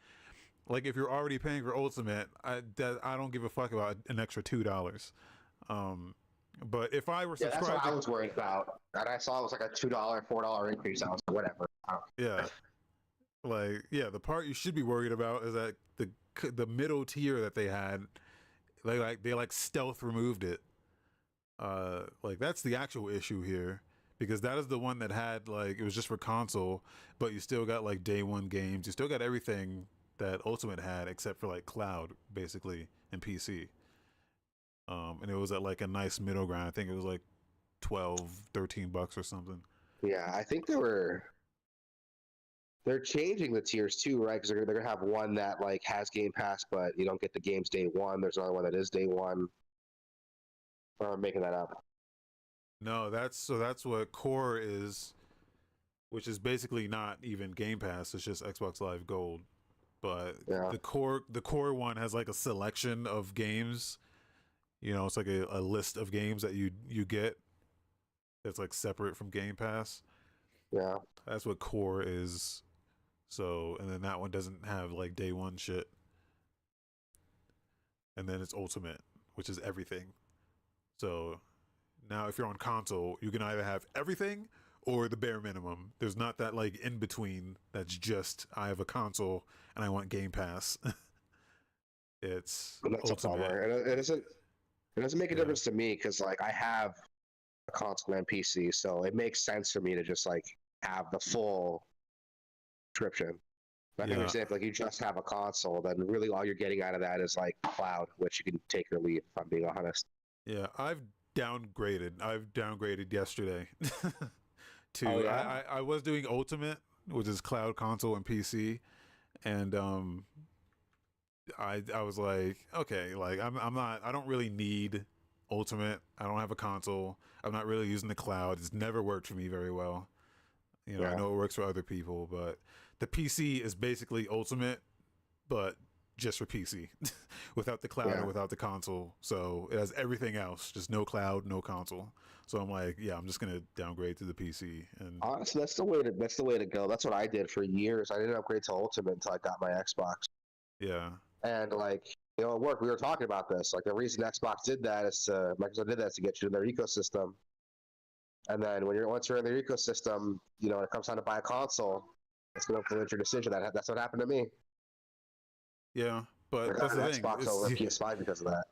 Like, if you're already paying for Ultimate, I don't give a fuck about an extra $2. But if I were subscribed, that's what I was worried about. And I saw it was like a $2, $4 increase. I was like, whatever. Yeah, like the part you should be worried about is that the middle tier that they had, they stealth removed it. Like that's the actual issue here, because that is the one that had like it was just for console, but you still got like day one games. You still got everything that Ultimate had except for like cloud basically and PC. And it was at like a nice middle ground. I think it was like $12-13 or something. Yeah, I think they're changing the tiers too, right? Because they're gonna have one that like has Game Pass, but you don't get the games day one. There's another one that is day one. Or I'm making that up. No, that's what Core is, which is basically not even Game Pass. It's just Xbox Live Gold. But the core one has like a selection of games. You know, it's like a list of games that you get that's like separate from Game Pass. Yeah. That's what Core is. So, and then that one doesn't have like day one shit. And then it's Ultimate, which is everything. So now if you're on console, you can either have everything or the bare minimum. There's not that like in between that's just I have a console and I want Game Pass. It's that's Ultimate. A bummer. It doesn't make a difference to me because like I have a console and PC, so it makes sense for me to just like have the full subscription. I can understand if like you just have a console, then really all you're getting out of that is like cloud, which you can take or leave. If I'm being honest. Yeah, I've downgraded yesterday. I was doing Ultimate, which is cloud, console, and PC, and I was like, okay, like I don't really need Ultimate. I don't have a console. I'm not really using the cloud. It's never worked for me very well. You know, I know it works for other people, but the PC is basically Ultimate, but just for PC, without the cloud Yeah. or without the console. So it has everything else, just no cloud, no console. So I'm like, yeah, I'm just gonna downgrade to the PC. And Honestly, that's the way to go. That's what I did for years. I didn't upgrade to Ultimate until I got my Xbox. yeah, And like, at work, we were talking about this. Like, the reason Xbox did that is Microsoft did that is to get you in their ecosystem. And then once you're in their ecosystem, when it comes time to buy a console, it's going to influence your decision. That's what happened to me. yeah. I But got that's an the thing. Xbox over PS5 because of that.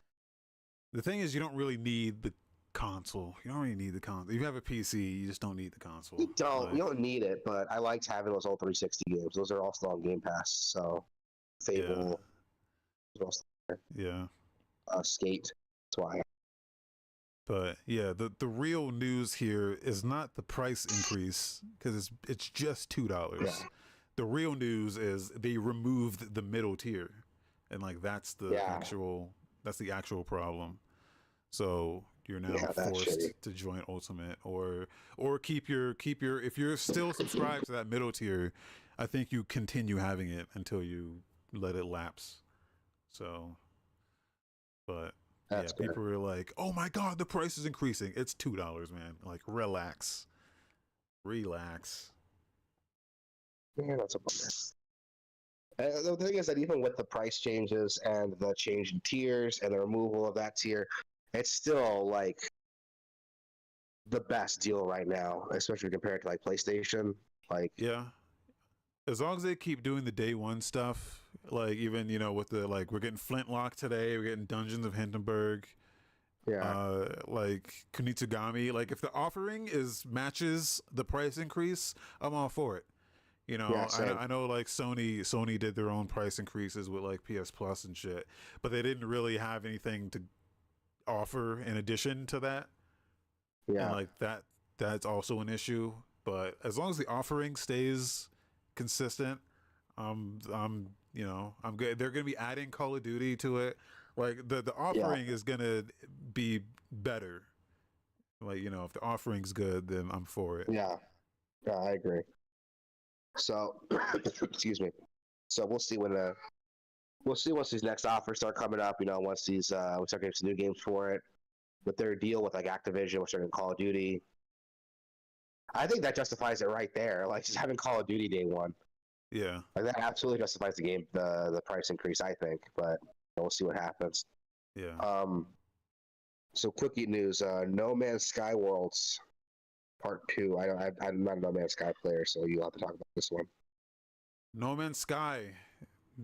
The thing is, you don't really need the console. You don't really need the console. If you have a PC, you just don't need the console. You don't. Like, You don't need it, but I liked having those old 360 games. Those are all still on Game Pass. So, Fable, yeah. Skate. That's why. But yeah, the real news here is not the price increase, because it's just $2. Yeah. The real news is they removed the middle tier, and like that's the actual problem. So you're now forced to join Ultimate, or keep your if you're still subscribed to that middle tier, I think you continue having it until you let it lapse. So, but That's yeah, people are like, "Oh my God, the price is increasing." It's $2, man. Like, relax. Yeah, that's a bummer. The thing is that even with the price changes and the change in tiers and the removal of that tier, it's still like the best deal right now, especially compared to like PlayStation. Like, Yeah, as long as they keep doing the day one stuff, like even with the like we're getting Flintlock today, we're getting Dungeons of Hindenburg, like Kunitsugami. Like if the offering matches the price increase, I'm all for it. I know like Sony did their own price increases with like PS Plus and shit, but they didn't really have anything to offer in addition to that. Yeah, and like that's also an issue. But as long as the offering stays consistent, I'm good. They're gonna be adding Call of Duty to it. Like the offering is gonna be better. Like if the offering's good, then I'm for it. Yeah, I agree. So, excuse me. So we'll see once these next offers start coming up. Once we start getting some new games for it, with their deal with like Activision, which are in Call of Duty. I think that justifies it right there. Like just having Call of Duty day one. Yeah. Like that absolutely justifies the price increase, I think. But we'll see what happens. Yeah. So quickie news: No Man's Sky Worlds Part 2. I'm not a No Man's Sky player, so you'll have to talk about this one. No Man's Sky.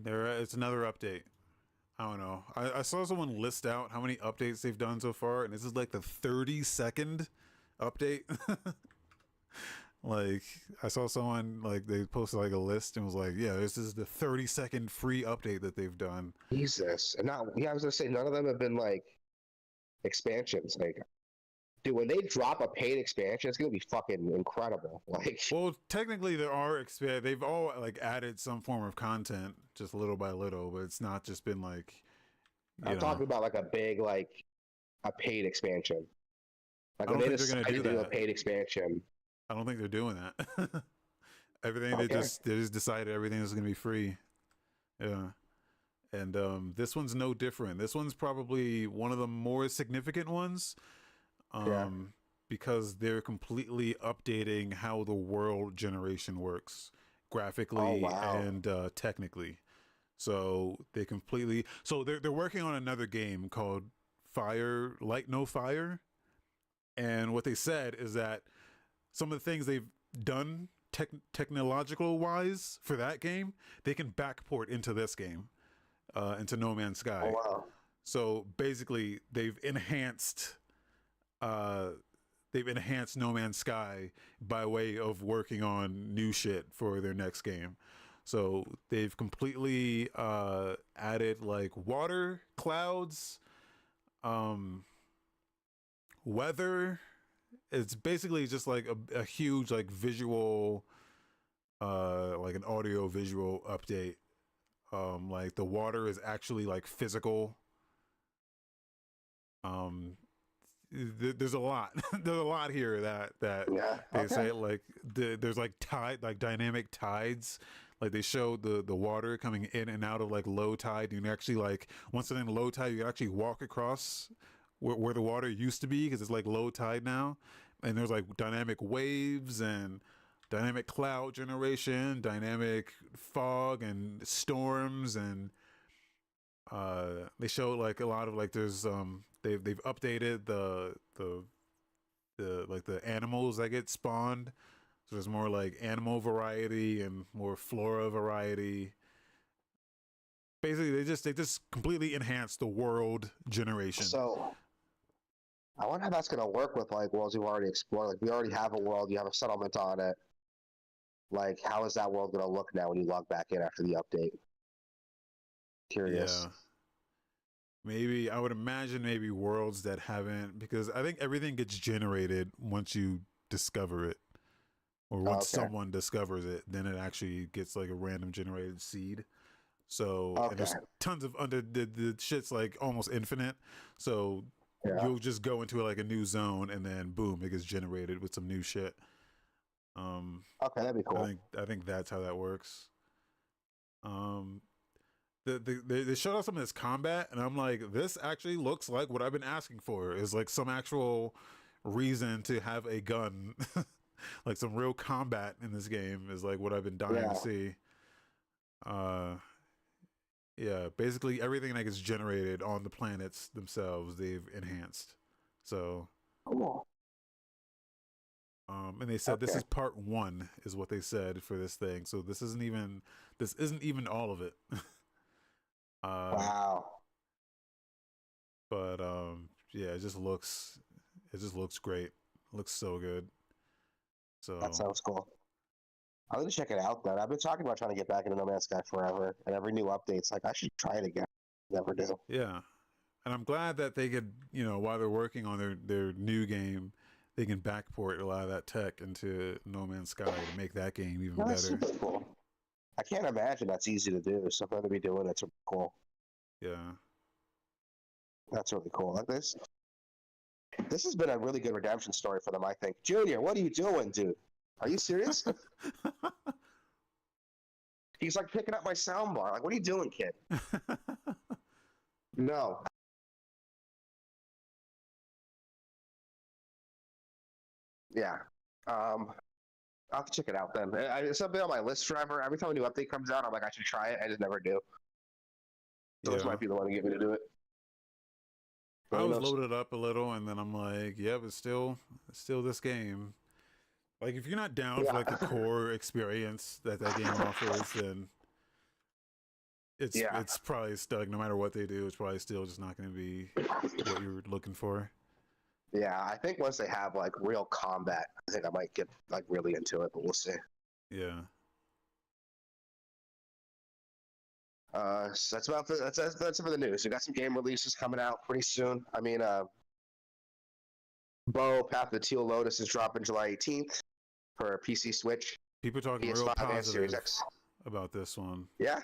It's another update. I don't know. I saw someone list out how many updates they've done so far, and this is like the 32nd update. Like I saw someone like they posted like a list and was like, yeah, this is the 32nd free update that they've done. Jesus. And I was gonna say none of them have been like expansions. Like, dude, when they drop a paid expansion, it's gonna be fucking incredible. Like, well, technically there are they've all like added some form of content just little by little, but it's not just been like I'm talking about like a big like a paid expansion. Like I don't think they're gonna do a paid expansion. I don't think they're doing that. Everything they just decided everything is gonna be free. Yeah. And this one's no different. This one's probably one of the more significant ones. Because they're completely updating how the world generation works graphically and technically. So they're working on another game called Light No Fire. And what they said is that some of the things they've done technological wise for that game, they can backport into this game, into No Man's Sky. Oh, wow. So basically they've enhanced No Man's Sky by way of working on new shit for their next game. So they've completely added like water, clouds, weather. It's basically just like a huge like visual, like an audio visual update. Like the water is actually like physical. There's a lot. There's a lot here that they say like there's like dynamic tides. Like they showed the water coming in and out of like low tide. You can actually like once it's in low tide, you can actually walk across where the water used to be because it's like low tide now. And there's like dynamic waves and dynamic cloud generation, dynamic fog and storms, and they show like a lot of like there's they've updated the like the animals that get spawned. So there's more like animal variety and more flora variety. Basically, they just completely enhance the world generation. So I wonder how that's gonna work with like worlds we've already explored. Like we already have a world, you have a settlement on it. Like how is that world gonna look now when you log back in after the update? Curious. Yeah. Maybe I would imagine maybe worlds that haven't, because I think everything gets generated once you discover it, or once someone discovers it, then it actually gets like a random generated seed. So and there's tons of under the shit's like almost infinite. So you'll just go into like a new zone and then boom, it gets generated with some new shit. Okay, that'd be cool. I think that's how that works. They showed us some of this combat, and I'm like, this actually looks like what I've been asking for. Is like some actual reason to have a gun, like some real combat in this game is like what I've been dying to see. Yeah, basically everything that gets generated on the planets themselves, they've enhanced. So, cool. And they said this is part 1, is what they said for this thing. So this isn't even all of it. Wow. But yeah, it just looks great. It looks so good. So that sounds cool. I'm gonna check it out then. I've been talking about trying to get back into No Man's Sky forever, and every new update's like I should try it again. Never do. Yeah, and I'm glad that they could, while they're working on their new game, they can backport a lot of that tech into No Man's Sky to make that game even better. That's super cool. I can't imagine that's easy to do. So for them to be doing it's really cool. Yeah, that's really cool. Like this has been a really good redemption story for them. I think. Junior, what are you doing, dude? Are you serious? He's like picking up my soundbar. Like, what are you doing, kid? No. Yeah. I'll have to check it out then. It's something on my list forever. Every time a new update comes out, I'm like, I should try it. I just never do. So this might be the one to get me to do it. I was loaded up a little, and then I'm like, yeah, but still this game. Like, if you're not down for like the core experience that game offers, then it's probably stuck. No matter what they do, it's probably still just not going to be what you're looking for. Yeah, I think once they have like real combat, I think I might get like really into it, but we'll see. Yeah. So that's about that's it for the news. We got some game releases coming out pretty soon. I mean, Bo Path of the Teal Lotus is dropping July 18th for PC, Switch. People talking real positive about this one. Yeah.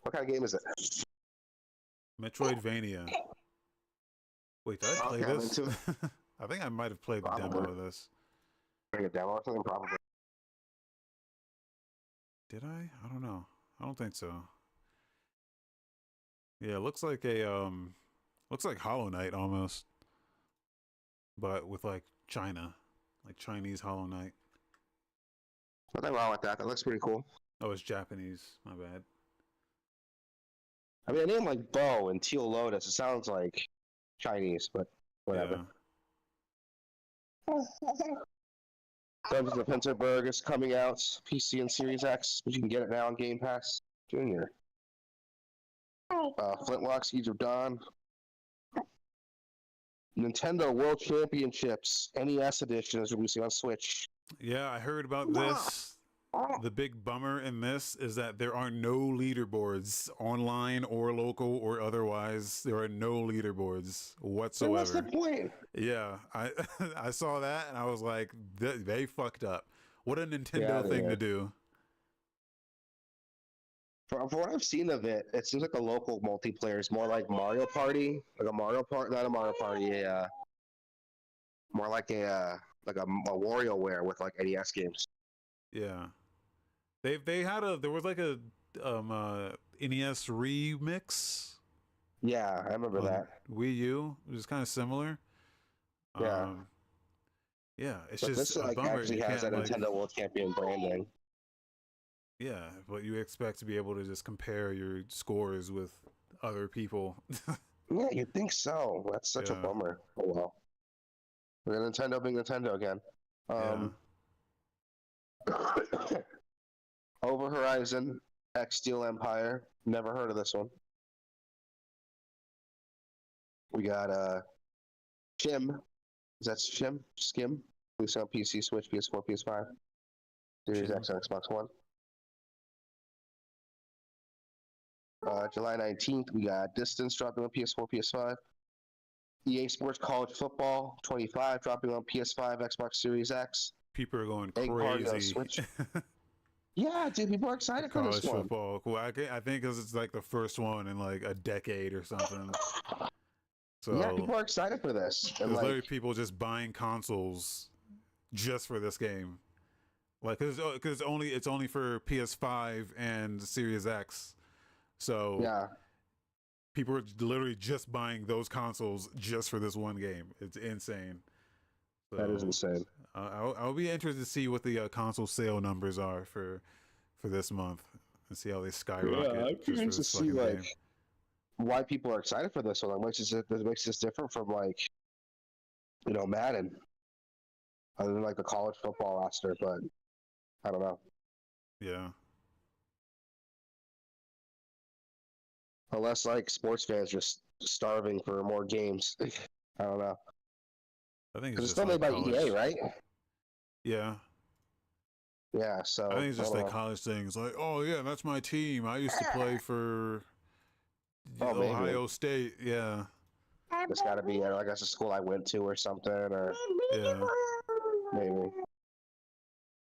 What kind of game is it? Metroidvania. Wait, did I play this? I think I might have played the demo of this. A demo or something, probably. Did I? I don't know. I don't think so. Yeah, it looks like Hollow Knight almost, but with like China, like Chinese Hollow Knight. Nothing wrong with that. That looks pretty cool. Oh, it's Japanese. My bad. I mean, a name like Bo and Teal Lotus, it sounds like Chinese, but whatever. Yeah. Dungeons of Hinterberg is coming out, PC and Series X, but you can get it now on Game Pass. Junior. Flintlock Siege of Dawn. Nintendo World Championships NES edition is releasing on Switch. Yeah, I heard about this. The big bummer in this is that there are no leaderboards, online or local or otherwise. There are no leaderboards whatsoever. What's the point? Yeah, I saw that and I was like, they fucked up. What a Nintendo thing to do. For what I've seen of it, it seems like a local multiplayer is more like Mario Party, like a Mario Party, not a Mario Party, more like a WarioWare with like NES games. Yeah, They had there was like a NES remix Yeah, I remember on that. Wii U, which is kind of similar. Yeah. Yeah, it's But just this a like bummer actually you has can't that like. Nintendo World Champion branding. Yeah, but you expect to be able to just compare your scores with other people. Yeah, you'd think so. That's such a Yeah, bummer. Oh well. We're Nintendo being Nintendo again. yeah. Over Horizon, X Steel Empire. Never heard of this one. We got Shim. Is that Shim? Skim? Releasing on PC, Switch, PS4, PS5, Series Shim. X, and Xbox One. July 19th, we got Distance dropping on PS4, PS5. EA Sports College Football 25 dropping on PS5, Xbox Series X. People are going Egg Party on crazy. Switch. Yeah, dude, people are excited for this College one. football. Well, I think because it's like the first one in like a decade or something. So Yeah, people are excited for this. And there's literally like, people just buying consoles just for this game. Like, cause it's only for PS5 and Series X. So yeah, people are literally just buying those consoles just for this one game. It's insane. So, that is insane. I'll be interested to see what the console sale numbers are for this month and see how they skyrocket. Yeah, I'm just for curious to this see fucking like game. why people are excited for this one. Like, what makes this different from like, Madden, other than like the college football roster. But I don't know. Yeah. Unless like sports fans just starving for more games. I don't know. I think Because it's it's just still made by college. EA, right? Yeah. Yeah, so I think it's just don't like know. college things. Like, oh yeah, that's my team. I used to play for Oh, maybe. Ohio State. Yeah. It's got to be, I guess, a school I went to or something, or Yeah. maybe.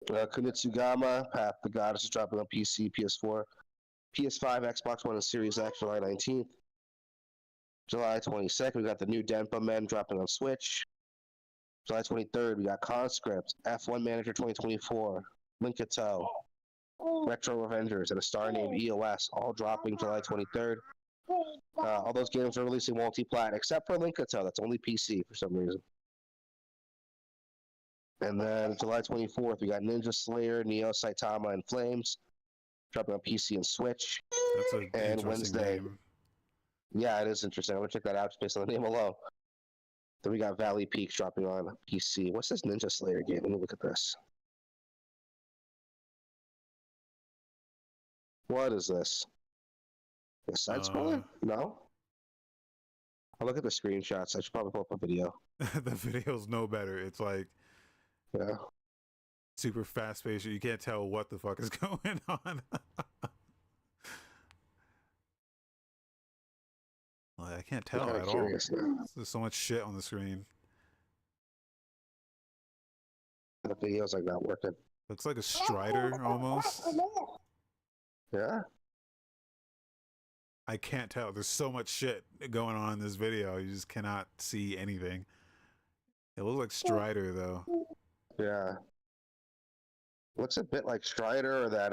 Kunitsugama, Path the Goddess is dropping on PC, PS4, PS5, Xbox One, and Series X July 19th. July 22nd, we got the new Denpa Men dropping on Switch. July 23rd, we got Conscript, F1 Manager 2024, Linkato, Retro Avengers, and a star named EOS, all dropping July 23rd. All those games are releasing multi-plat, except for Linkato, that's only PC for some reason. And then July 24th, we got Ninja Slayer, Neo, Saitama, and Flames, dropping on PC and Switch. That's an And interesting Wednesday. game. Yeah, it is interesting. I'm gonna check that out just based on the name alone. Then we got Valley Peaks dropping on PC. What's this Ninja Slayer game? Let me look at this. What is this? A side scroller? No. I'll look at the screenshots. I should probably pull up a video. The videos know better. It's like Yeah. super fast paced. You can't tell what the fuck is going on. Like, I can't tell I'm at all. curious now. There's so much shit on the screen. The video's like not working. Looks like a Strider almost. Yeah. I can't tell. There's so much shit going on in this video. You just cannot see anything. It looks like Strider though. Yeah. Looks a bit like Strider or that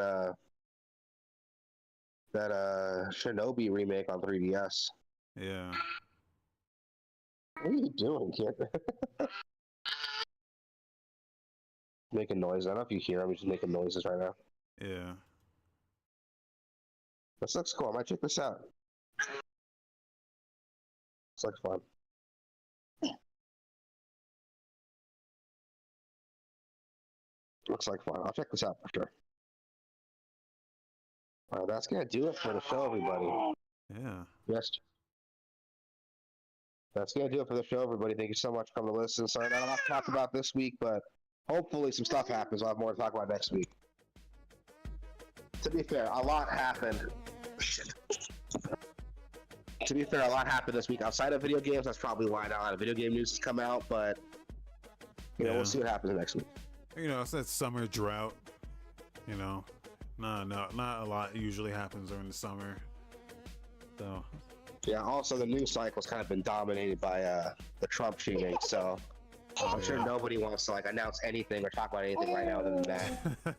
Shinobi remake on 3DS. Yeah. What are you doing, kid? Making noise. I don't know if you hear him. He's just making noises right now. Yeah. This looks cool. I might check this out. This looks fun. Looks like fun. I'll check this out for sure. All right, that's gonna do it for the show, everybody. Yeah. Yes. That's gonna do it for the show, everybody. Thank you so much for coming to listen. Sorry, not a lot to talk about this week, but hopefully some stuff happens. I'll have more to talk about next week. To be fair, a lot happened. Shit. To be fair, a lot happened this week outside of video games. That's probably why not a lot of video game news has come out, but Yeah. we'll see what happens next week. You know, it's that summer drought. You know, not a lot usually happens during the summer. So Yeah, also the news cycle's kind of been dominated by the Trump shooting, so I'm sure yeah. nobody wants to like announce anything or talk about anything right now other than that.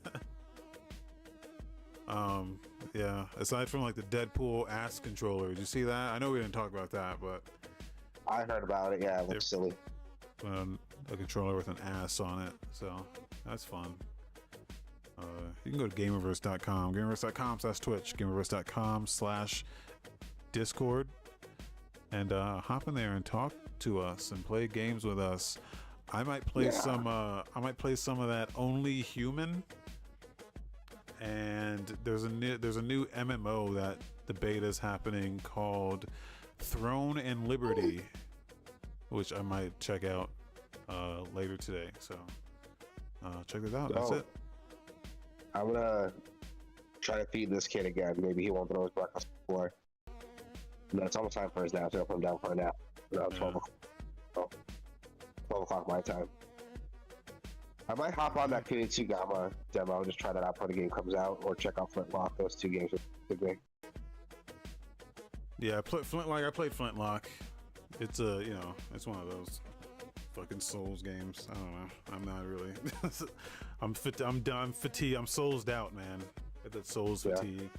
Yeah. Aside from like the Deadpool ass controller, did you see that? I know we didn't talk about that, but I heard about it. Yeah, it looks silly. A controller with an ass on it, so that's fun. You can go to gamerverse.com, gamerverse.com/Twitch, gamerverse.com/Discord, and hop in there and talk to us and play games with us. I might play some of that Only Human, and there's a new MMO that the beta is happening called Throne and Liberty, which I might check out later today. So check this out. That's it. I'm gonna try to feed this kid again. Maybe he won't throw his breakfast before. No, it's almost time for his nap, so I'll put him down for a nap. 12 o'clock my time. I might hop on that Kunitsugama demo and just try that out before the game comes out, or check out Flintlock. Those two games are good game. Yeah, Flintlock. I played Flintlock. It's it's one of those fucking Souls games. I don't know. I'm not really. I'm done. Fatigued. I'm Soulsed out, man. Get that Souls fatigue.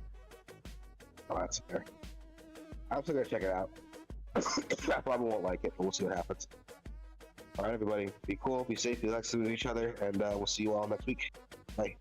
Oh, that's fair. I'm still gonna check it out. I probably won't like it, but we'll see what happens. All right, everybody, be cool, be safe, be nice to each other, and we'll see you all next week. Bye.